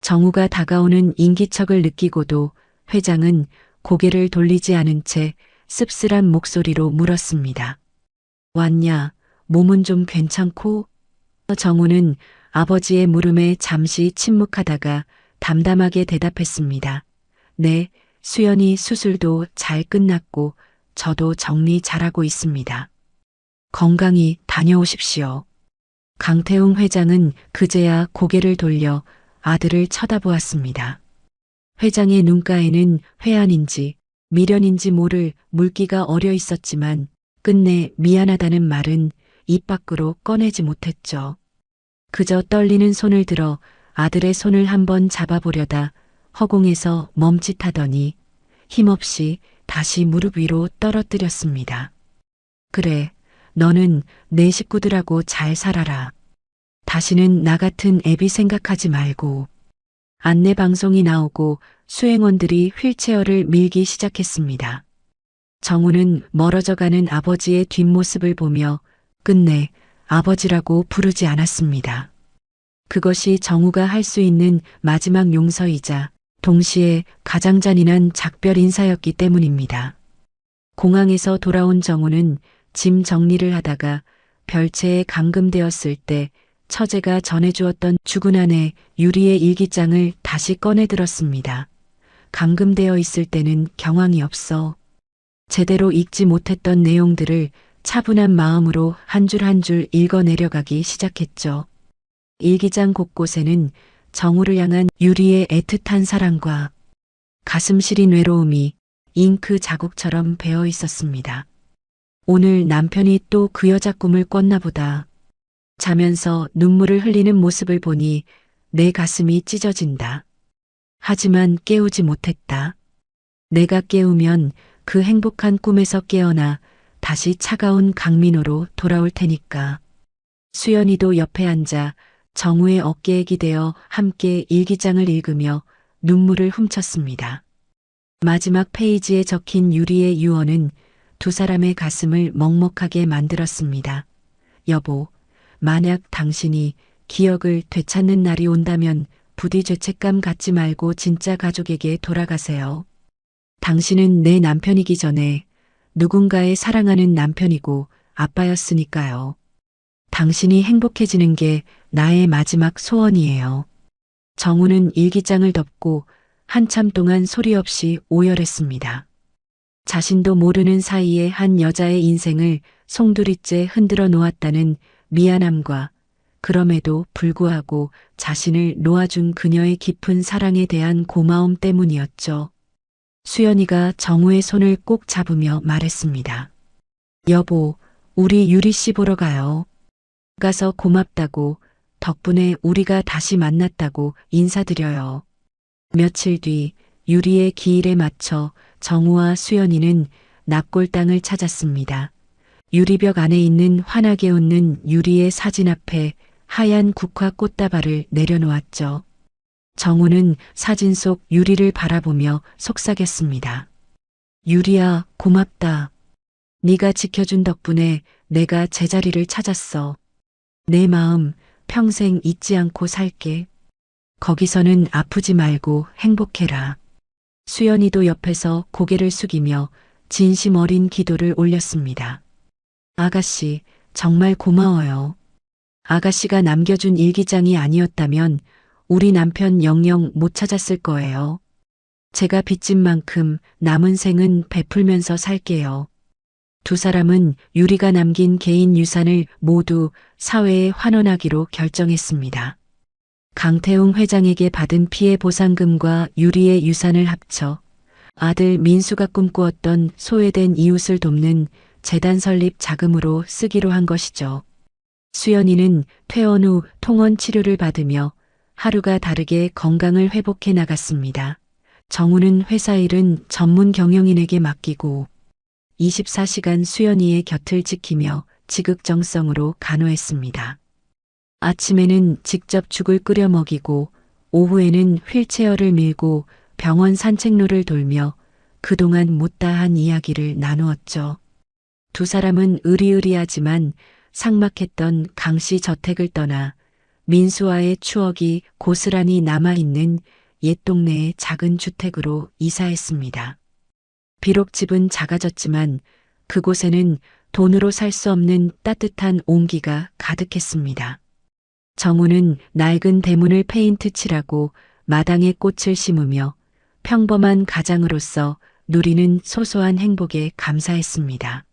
Speaker 2: 정우가 다가오는 인기척을 느끼고도 회장은 고개를 돌리지 않은 채 씁쓸한 목소리로 물었습니다. 왔냐? 몸은 좀 괜찮고? 정우는 아버지의 물음에 잠시 침묵하다가 담담하게 대답했습니다. 네, 수연이 수술도 잘 끝났고 저도 정리 잘하고 있습니다. 건강히 다녀오십시오. 강태웅 회장은 그제야 고개를 돌려 아들을 쳐다보았습니다. 회장의 눈가에는 회한인지 미련인지 모를 물기가 어려 있었지만 끝내 미안하다는 말은 입 밖으로 꺼내지 못했죠. 그저 떨리는 손을 들어 아들의 손을 한번 잡아보려다 허공에서 멈칫하더니 힘없이 다시 무릎 위로 떨어뜨렸습니다. 그래, 너는 내 식구들하고 잘 살아라. 다시는 나 같은 애비 생각하지 말고. 안내 방송이 나오고 수행원들이 휠체어를 밀기 시작했습니다. 정우는 멀어져가는 아버지의 뒷모습을 보며 끝내 아버지라고 부르지 않았습니다. 그것이 정우가 할 수 있는 마지막 용서이자 동시에 가장 잔인한 작별 인사였기 때문입니다. 공항에서 돌아온 정우는 짐 정리를 하다가 별채에 감금되었을 때 처제가 전해주었던 죽은 아내 유리의 일기장을 다시 꺼내 들었습니다. 감금되어 있을 때는 경황이 없어 제대로 읽지 못했던 내용들을 차분한 마음으로 한 줄 한 줄 읽어 내려가기 시작했죠. 일기장 곳곳에는 정우를 향한 유리의 애틋한 사랑과 가슴 시린 외로움이 잉크 자국처럼 배어 있었습니다. 오늘 남편이 또 그 여자 꿈을 꿨나 보다. 자면서 눈물을 흘리는 모습을 보니 내 가슴이 찢어진다. 하지만 깨우지 못했다. 내가 깨우면 그 행복한 꿈에서 깨어나 다시 차가운 강민호로 돌아올 테니까. 수연이도 옆에 앉아 정우의 어깨에 기대어 함께 일기장을 읽으며 눈물을 훔쳤습니다. 마지막 페이지에 적힌 유리의 유언은 두 사람의 가슴을 먹먹하게 만들었습니다. 여보, 만약 당신이 기억을 되찾는 날이 온다면 부디 죄책감 갖지 말고 진짜 가족에게 돌아가세요. 당신은 내 남편이기 전에 누군가의 사랑하는 남편이고 아빠였으니까요. 당신이 행복해지는 게 나의 마지막 소원이에요. 정우는 일기장을 덮고 한참 동안 소리 없이 오열했습니다. 자신도 모르는 사이에 한 여자의 인생을 송두리째 흔들어 놓았다는 미안함과 그럼에도 불구하고 자신을 놓아준 그녀의 깊은 사랑에 대한 고마움 때문이었죠. 수연이가 정우의 손을 꼭 잡으며 말했습니다. 여보, 우리 유리 씨 보러 가요. 가서 고맙다고, 덕분에 우리가 다시 만났다고 인사드려요. 며칠 뒤 유리의 기일에 맞춰 정우와 수연이는 납골당을 찾았습니다. 유리벽 안에 있는 환하게 웃는 유리의 사진 앞에 하얀 국화 꽃다발을 내려놓았죠. 정우는 사진 속 유리를 바라보며 속삭였습니다. 유리야, 고맙다. 네가 지켜준 덕분에 내가 제자리를 찾았어. 내 마음 평생 잊지 않고 살게. 거기서는 아프지 말고 행복해라. 수연이도 옆에서 고개를 숙이며 진심 어린 기도를 올렸습니다. 아가씨, 정말 고마워요. 아가씨가 남겨준 일기장이 아니었다면 우리 남편 영영 못 찾았을 거예요. 제가 빚진 만큼 남은 생은 베풀면서 살게요. 두 사람은 유리가 남긴 개인 유산을 모두 사회에 환원하기로 결정했습니다. 강태웅 회장에게 받은 피해 보상금과 유리의 유산을 합쳐 아들 민수가 꿈꾸었던 소외된 이웃을 돕는 재단 설립 자금으로 쓰기로 한 것이죠. 수연이는 퇴원 후 통원 치료를 받으며 하루가 다르게 건강을 회복해 나갔습니다. 정우는 회사 일은 전문 경영인에게 맡기고 24시간 수연이의 곁을 지키며 지극정성으로 간호했습니다. 아침에는 직접 죽을 끓여 먹이고 오후에는 휠체어를 밀고 병원 산책로를 돌며 그동안 못다한 이야기를 나누었죠. 두 사람은 으리으리하지만 삭막했던 강씨 저택을 떠나 민수와의 추억이 고스란히 남아있는 옛 동네의 작은 주택으로 이사했습니다. 비록 집은 작아졌지만 그곳에는 돈으로 살 수 없는 따뜻한 온기가 가득했습니다. 정우는 낡은 대문을 페인트 칠하고 마당에 꽃을 심으며 평범한 가장으로서 누리는 소소한 행복에 감사했습니다.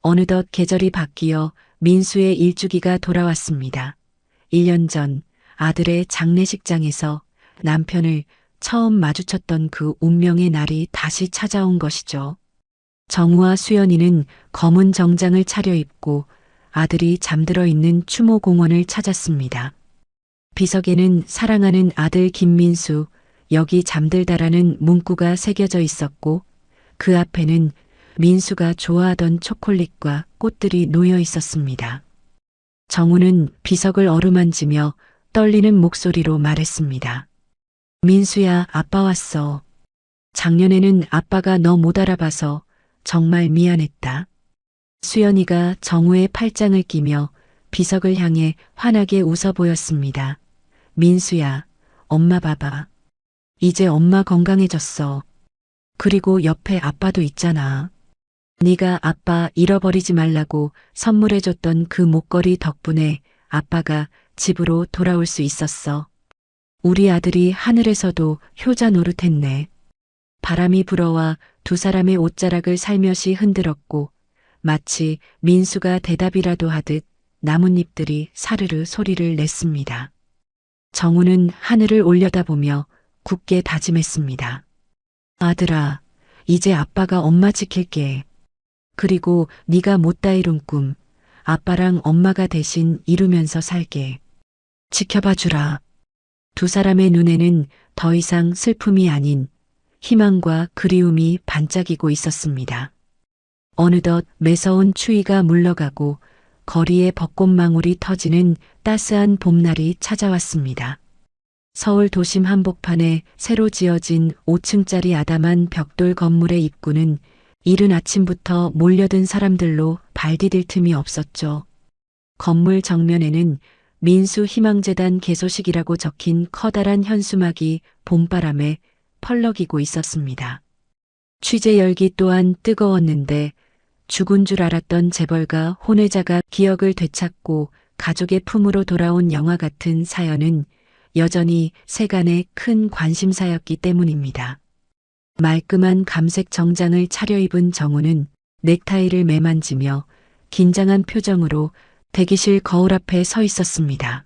Speaker 2: 어느덧 계절이 바뀌어 민수의 일주기가 돌아왔습니다. 1년 전 아들의 장례식장에서 남편을 처음 마주쳤던 그 운명의 날이 다시 찾아온 것이죠. 정우와 수연이는 검은 정장을 차려입고 아들이 잠들어 있는 추모공원을 찾았습니다. 비석에는 사랑하는 아들 김민수, 여기 잠들다라는 문구가 새겨져 있었고 그 앞에는 민수가 좋아하던 초콜릿과 꽃들이 놓여 있었습니다. 정우는 비석을 어루만지며 떨리는 목소리로 말했습니다. 민수야, 아빠 왔어. 작년에는 아빠가 너 못 알아봐서 정말 미안했다. 수연이가 정우의 팔짱을 끼며 비석을 향해 환하게 웃어 보였습니다. 민수야, 엄마 봐봐. 이제 엄마 건강해졌어. 그리고 옆에 아빠도 있잖아. 네가 아빠 잃어버리지 말라고 선물해줬던 그 목걸이 덕분에 아빠가 집으로 돌아올 수 있었어. 우리 아들이 하늘에서도 효자 노릇했네. 바람이 불어와 두 사람의 옷자락을 살며시 흔들었고 마치 민수가 대답이라도 하듯 나뭇잎들이 사르르 소리를 냈습니다. 정우는 하늘을 올려다보며 굳게 다짐했습니다. 아들아, 이제 아빠가 엄마 지킬게. 그리고 네가 못다 이룬 꿈, 아빠랑 엄마가 대신 이루면서 살게. 지켜봐 주라. 두 사람의 눈에는 더 이상 슬픔이 아닌 희망과 그리움이 반짝이고 있었습니다. 어느덧 매서운 추위가 물러가고 거리에 벚꽃망울이 터지는 따스한 봄날이 찾아왔습니다. 서울 도심 한복판에 새로 지어진 5층짜리 아담한 벽돌 건물의 입구는 이른 아침부터 몰려든 사람들로 발 디딜 틈이 없었죠. 건물 정면에는 민수희망재단 개소식이라고 적힌 커다란 현수막이 봄바람에 펄럭이고 있었습니다. 취재 열기 또한 뜨거웠는데 죽은 줄 알았던 재벌가 혼외자가 기억을 되찾고 가족의 품으로 돌아온 영화 같은 사연은 여전히 세간의 큰 관심사였기 때문입니다. 말끔한 감색 정장을 차려입은 정우는 넥타이를 매만지며 긴장한 표정으로 대기실 거울 앞에 서 있었습니다.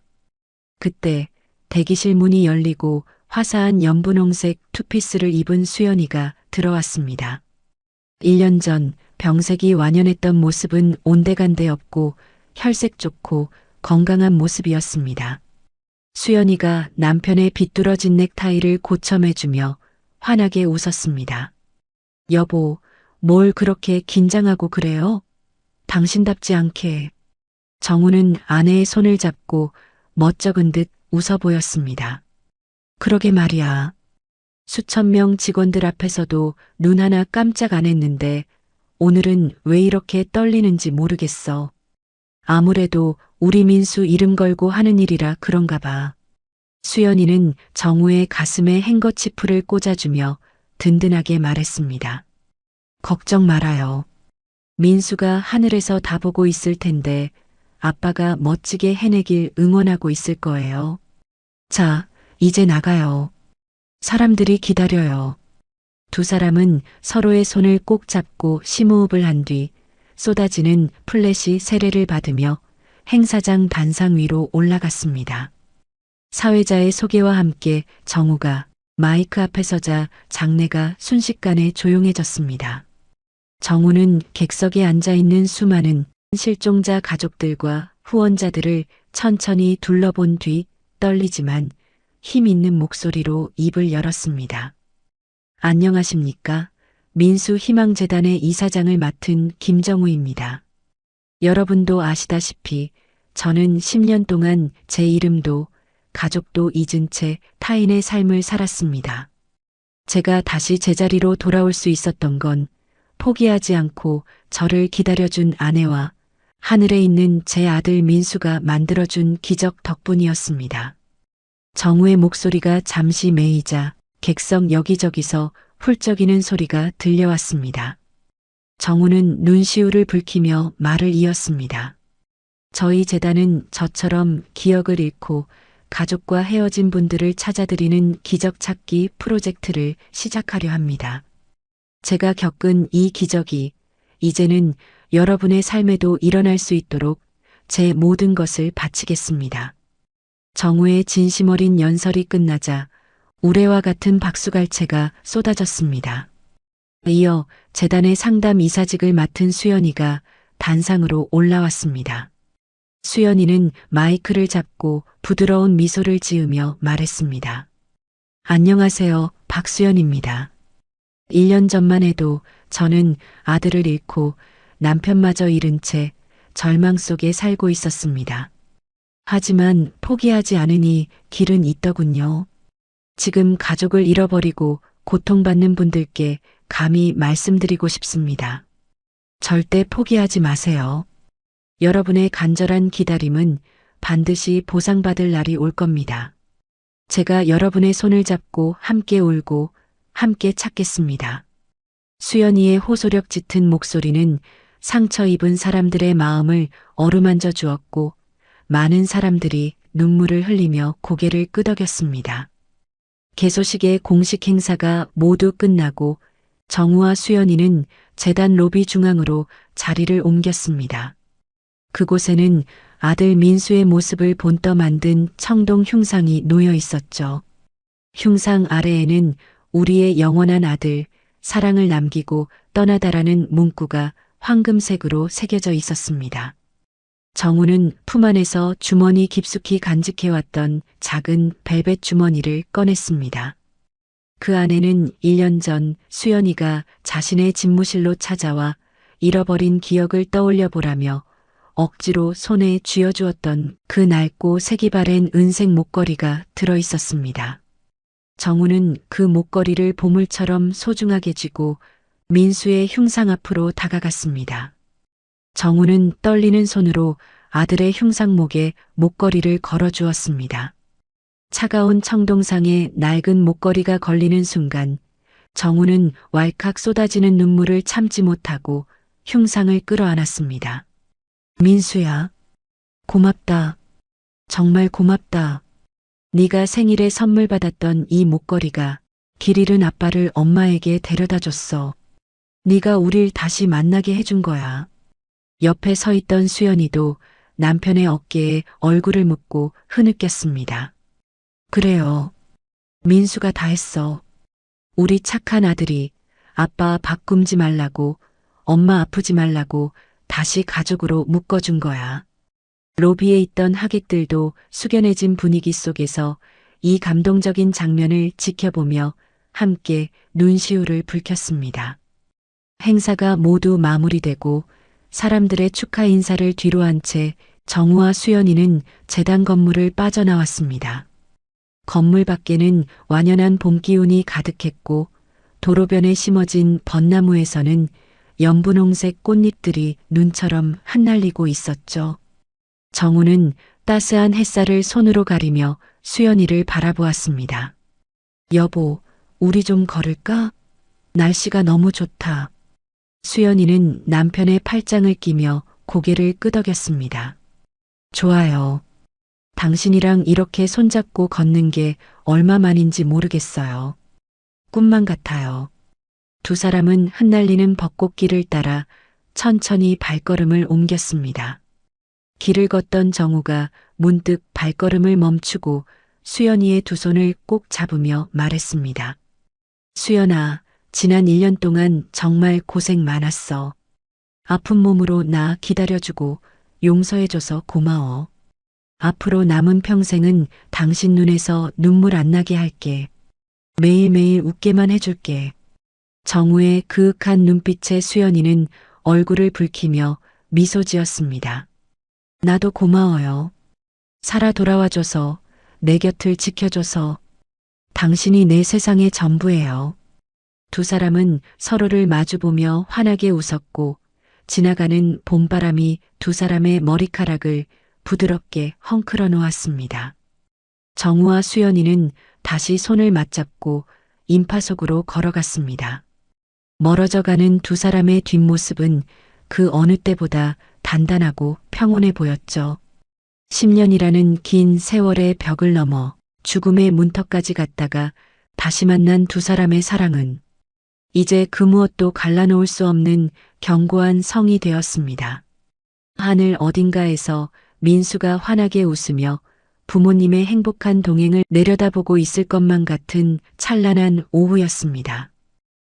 Speaker 2: 그때 대기실 문이 열리고 화사한 연분홍색 투피스를 입은 수연이가 들어왔습니다. 1년 전 병색이 완연했던 모습은 온데간데 없고 혈색 좋고 건강한 모습이었습니다. 수연이가 남편의 비뚤어진 넥타이를 고쳐매주며 환하게 웃었습니다. 여보, 뭘 그렇게 긴장하고 그래요? 당신답지 않게. 정우는 아내의 손을 잡고 멋쩍은 듯 웃어 보였습니다. 그러게 말이야. 수천 명 직원들 앞에서도 눈 하나 깜짝 안 했는데 오늘은 왜 이렇게 떨리는지 모르겠어. 아무래도 우리 민수 이름 걸고 하는 일이라 그런가 봐. 수연이는 정우의 가슴에 행거치프를 꽂아주며 든든하게 말했습니다. 걱정 말아요. 민수가 하늘에서 다 보고 있을 텐데 아빠가 멋지게 해내길 응원하고 있을 거예요. 자, 이제 나가요. 사람들이 기다려요. 두 사람은 서로의 손을 꼭 잡고 심호흡을 한 뒤 쏟아지는 플래시 세례를 받으며 행사장 단상 위로 올라갔습니다. 사회자의 소개와 함께 정우가 마이크 앞에 서자 장내가 순식간에 조용해졌습니다. 정우는 객석에 앉아있는 수많은 실종자 가족들과 후원자들을 천천히 둘러본 뒤 떨리지만 힘 있는 목소리로 입을 열었습니다. 안녕하십니까? 민수희망재단의 이사장을 맡은 김정우입니다. 여러분도 아시다시피 저는 10년 동안 제 이름도 가족도 잊은 채 타인의 삶을 살았습니다. 제가 다시 제자리로 돌아올 수 있었던 건 포기하지 않고 저를 기다려준 아내와 하늘에 있는 제 아들 민수가 만들어준 기적 덕분이었습니다. 정우의 목소리가 잠시 메이자 객석 여기저기서 훌쩍이는 소리가 들려왔습니다. 정우는 눈시울을 붉히며 말을 이었습니다. 저희 재단은 저처럼 기억을 잃고 가족과 헤어진 분들을 찾아드리는 기적 찾기 프로젝트를 시작하려 합니다. 제가 겪은 이 기적이 이제는 여러분의 삶에도 일어날 수 있도록 제 모든 것을 바치겠습니다. 정우의 진심 어린 연설이 끝나자 우레와 같은 박수갈채가 쏟아졌습니다. 이어 재단의 상담 이사직을 맡은 수연이가 단상으로 올라왔습니다. 수연이는 마이크를 잡고 부드러운 미소를 지으며 말했습니다. 안녕하세요, 박수연입니다. 1년 전만 해도 저는 아들을 잃고 남편마저 잃은 채 절망 속에 살고 있었습니다. 하지만 포기하지 않으니 길은 있더군요. 지금 가족을 잃어버리고 고통받는 분들께 감히 말씀드리고 싶습니다. 절대 포기하지 마세요. 여러분의 간절한 기다림은 반드시 보상받을 날이 올 겁니다. 제가 여러분의 손을 잡고 함께 울고 함께 찾겠습니다. 수연이의 호소력 짙은 목소리는 상처 입은 사람들의 마음을 어루만져 주었고 많은 사람들이 눈물을 흘리며 고개를 끄덕였습니다. 개소식의 공식 행사가 모두 끝나고 정우와 수연이는 재단 로비 중앙으로 자리를 옮겼습니다. 그곳에는 아들 민수의 모습을 본떠 만든 청동 흉상이 놓여 있었죠. 흉상 아래에는 우리의 영원한 아들, 사랑을 남기고 떠나다라는 문구가 황금색으로 새겨져 있었습니다. 정우는 품 안에서 주머니 깊숙이 간직해왔던 작은 벨벳 주머니를 꺼냈습니다. 그 안에는 1년 전 수연이가 자신의 집무실로 찾아와 잃어버린 기억을 떠올려 보라며 억지로 손에 쥐어주었던 그 낡고 색이 바랜 은색 목걸이가 들어 있었습니다. 정우는 그 목걸이를 보물처럼 소중하게 쥐고 민수의 흉상 앞으로 다가갔습니다. 정우는 떨리는 손으로 아들의 흉상목에 목걸이를 걸어주었습니다. 차가운 청동상에 낡은 목걸이가 걸리는 순간 정우는 왈칵 쏟아지는 눈물을 참지 못하고 흉상을 끌어안았습니다. 민수야, 고맙다. 정말 고맙다. 네가 생일에 선물 받았던 이 목걸이가 길 잃은 아빠를 엄마에게 데려다 줬어. 네가 우릴 다시 만나게 해준 거야. 옆에 서 있던 수연이도 남편의 어깨에 얼굴을 묻고 흐느꼈습니다. 그래요. 민수가 다 했어. 우리 착한 아들이 아빠 바꿈지 말라고, 엄마 아프지 말라고 다시 가족으로 묶어준 거야. 로비에 있던 하객들도 숙연해진 분위기 속에서 이 감동적인 장면을 지켜보며 함께 눈시울을 붉혔습니다. 행사가 모두 마무리되고 사람들의 축하 인사를 뒤로 한 채 정우와 수연이는 재단 건물을 빠져나왔습니다. 건물 밖에는 완연한 봄 기운이 가득했고 도로변에 심어진 벚나무에서는 연분홍색 꽃잎들이 눈처럼 흩날리고 있었죠. 정우는 따스한 햇살을 손으로 가리며 수연이를 바라보았습니다. 여보, 우리 좀 걸을까? 날씨가 너무 좋다. 수연이는 남편의 팔짱을 끼며 고개를 끄덕였습니다. 좋아요. 당신이랑 이렇게 손잡고 걷는 게 얼마만인지 모르겠어요. 꿈만 같아요. 두 사람은 흩날리는 벚꽃길을 따라 천천히 발걸음을 옮겼습니다. 길을 걷던 정우가 문득 발걸음을 멈추고 수연이의 두 손을 꼭 잡으며 말했습니다. 수연아, 지난 1년 동안 정말 고생 많았어. 아픈 몸으로 나 기다려주고 용서해줘서 고마워. 앞으로 남은 평생은 당신 눈에서 눈물 안 나게 할게. 매일매일 웃게만 해줄게. 정우의 그윽한 눈빛에 수연이는 얼굴을 붉히며 미소 지었습니다. 나도 고마워요. 살아 돌아와줘서, 내 곁을 지켜줘서. 당신이 내 세상의 전부예요. 두 사람은 서로를 마주보며 환하게 웃었고 지나가는 봄바람이 두 사람의 머리카락을 부드럽게 헝클어 놓았습니다. 정우와 수연이는 다시 손을 맞잡고 인파 속으로 걸어갔습니다. 멀어져가는 두 사람의 뒷모습은 그 어느 때보다 단단하고 평온해 보였죠. 10년이라는 긴 세월의 벽을 넘어 죽음의 문턱까지 갔다가 다시 만난 두 사람의 사랑은 이제 그 무엇도 갈라놓을 수 없는 견고한 성이 되었습니다. 하늘 어딘가에서 민수가 환하게 웃으며 부모님의 행복한 동행을 내려다보고 있을 것만 같은 찬란한 오후였습니다.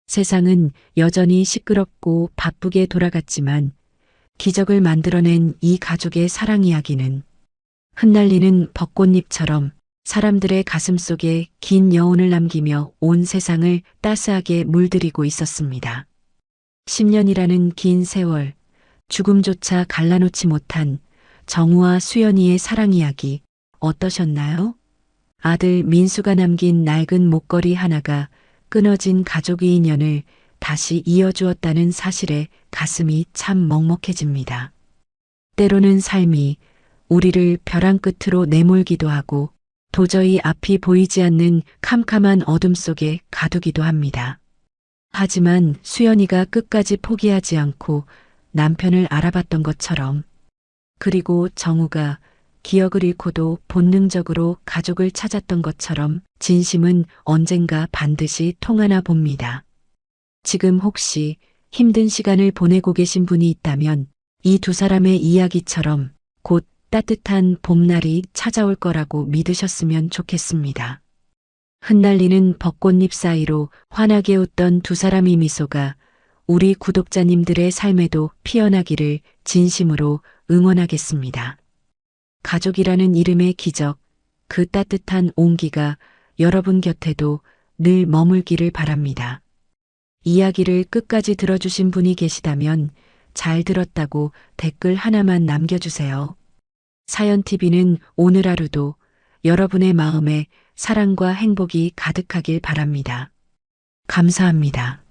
Speaker 2: 세상은 여전히 시끄럽고 바쁘게 돌아갔지만 기적을 만들어낸 이 가족의 사랑 이야기는 흩날리는 벚꽃잎처럼 사람들의 가슴 속에 긴 여운을 남기며 온 세상을 따스하게 물들이고 있었습니다. 10년이라는 긴 세월, 죽음조차 갈라놓지 못한 정우와 수연이의 사랑 이야기 어떠셨나요? 아들 민수가 남긴 낡은 목걸이 하나가 끊어진 가족의 인연을 다시 이어주었다는 사실에 가슴이 참 먹먹해집니다. 때로는 삶이 우리를 벼랑 끝으로 내몰기도 하고 도저히 앞이 보이지 않는 캄캄한 어둠 속에 가두기도 합니다. 하지만 수연이가 끝까지 포기하지 않고 남편을 알아봤던 것처럼, 그리고 정우가 기억을 잃고도 본능적으로 가족을 찾았던 것처럼 진심은 언젠가 반드시 통하나 봅니다. 지금 혹시 힘든 시간을 보내고 계신 분이 있다면 이 두 사람의 이야기처럼 곧 따뜻한 봄날이 찾아올 거라고 믿으셨으면 좋겠습니다. 흩날리는 벚꽃잎 사이로 환하게 웃던 두 사람의 미소가 우리 구독자님들의 삶에도 피어나기를 진심으로 응원하겠습니다. 가족이라는 이름의 기적, 그 따뜻한 온기가 여러분 곁에도 늘 머물기를 바랍니다. 이야기를 끝까지 들어주신 분이 계시다면 잘 들었다고 댓글 하나만 남겨주세요. 사연TV는 오늘 하루도 여러분의 마음에 사랑과 행복이 가득하길 바랍니다. 감사합니다.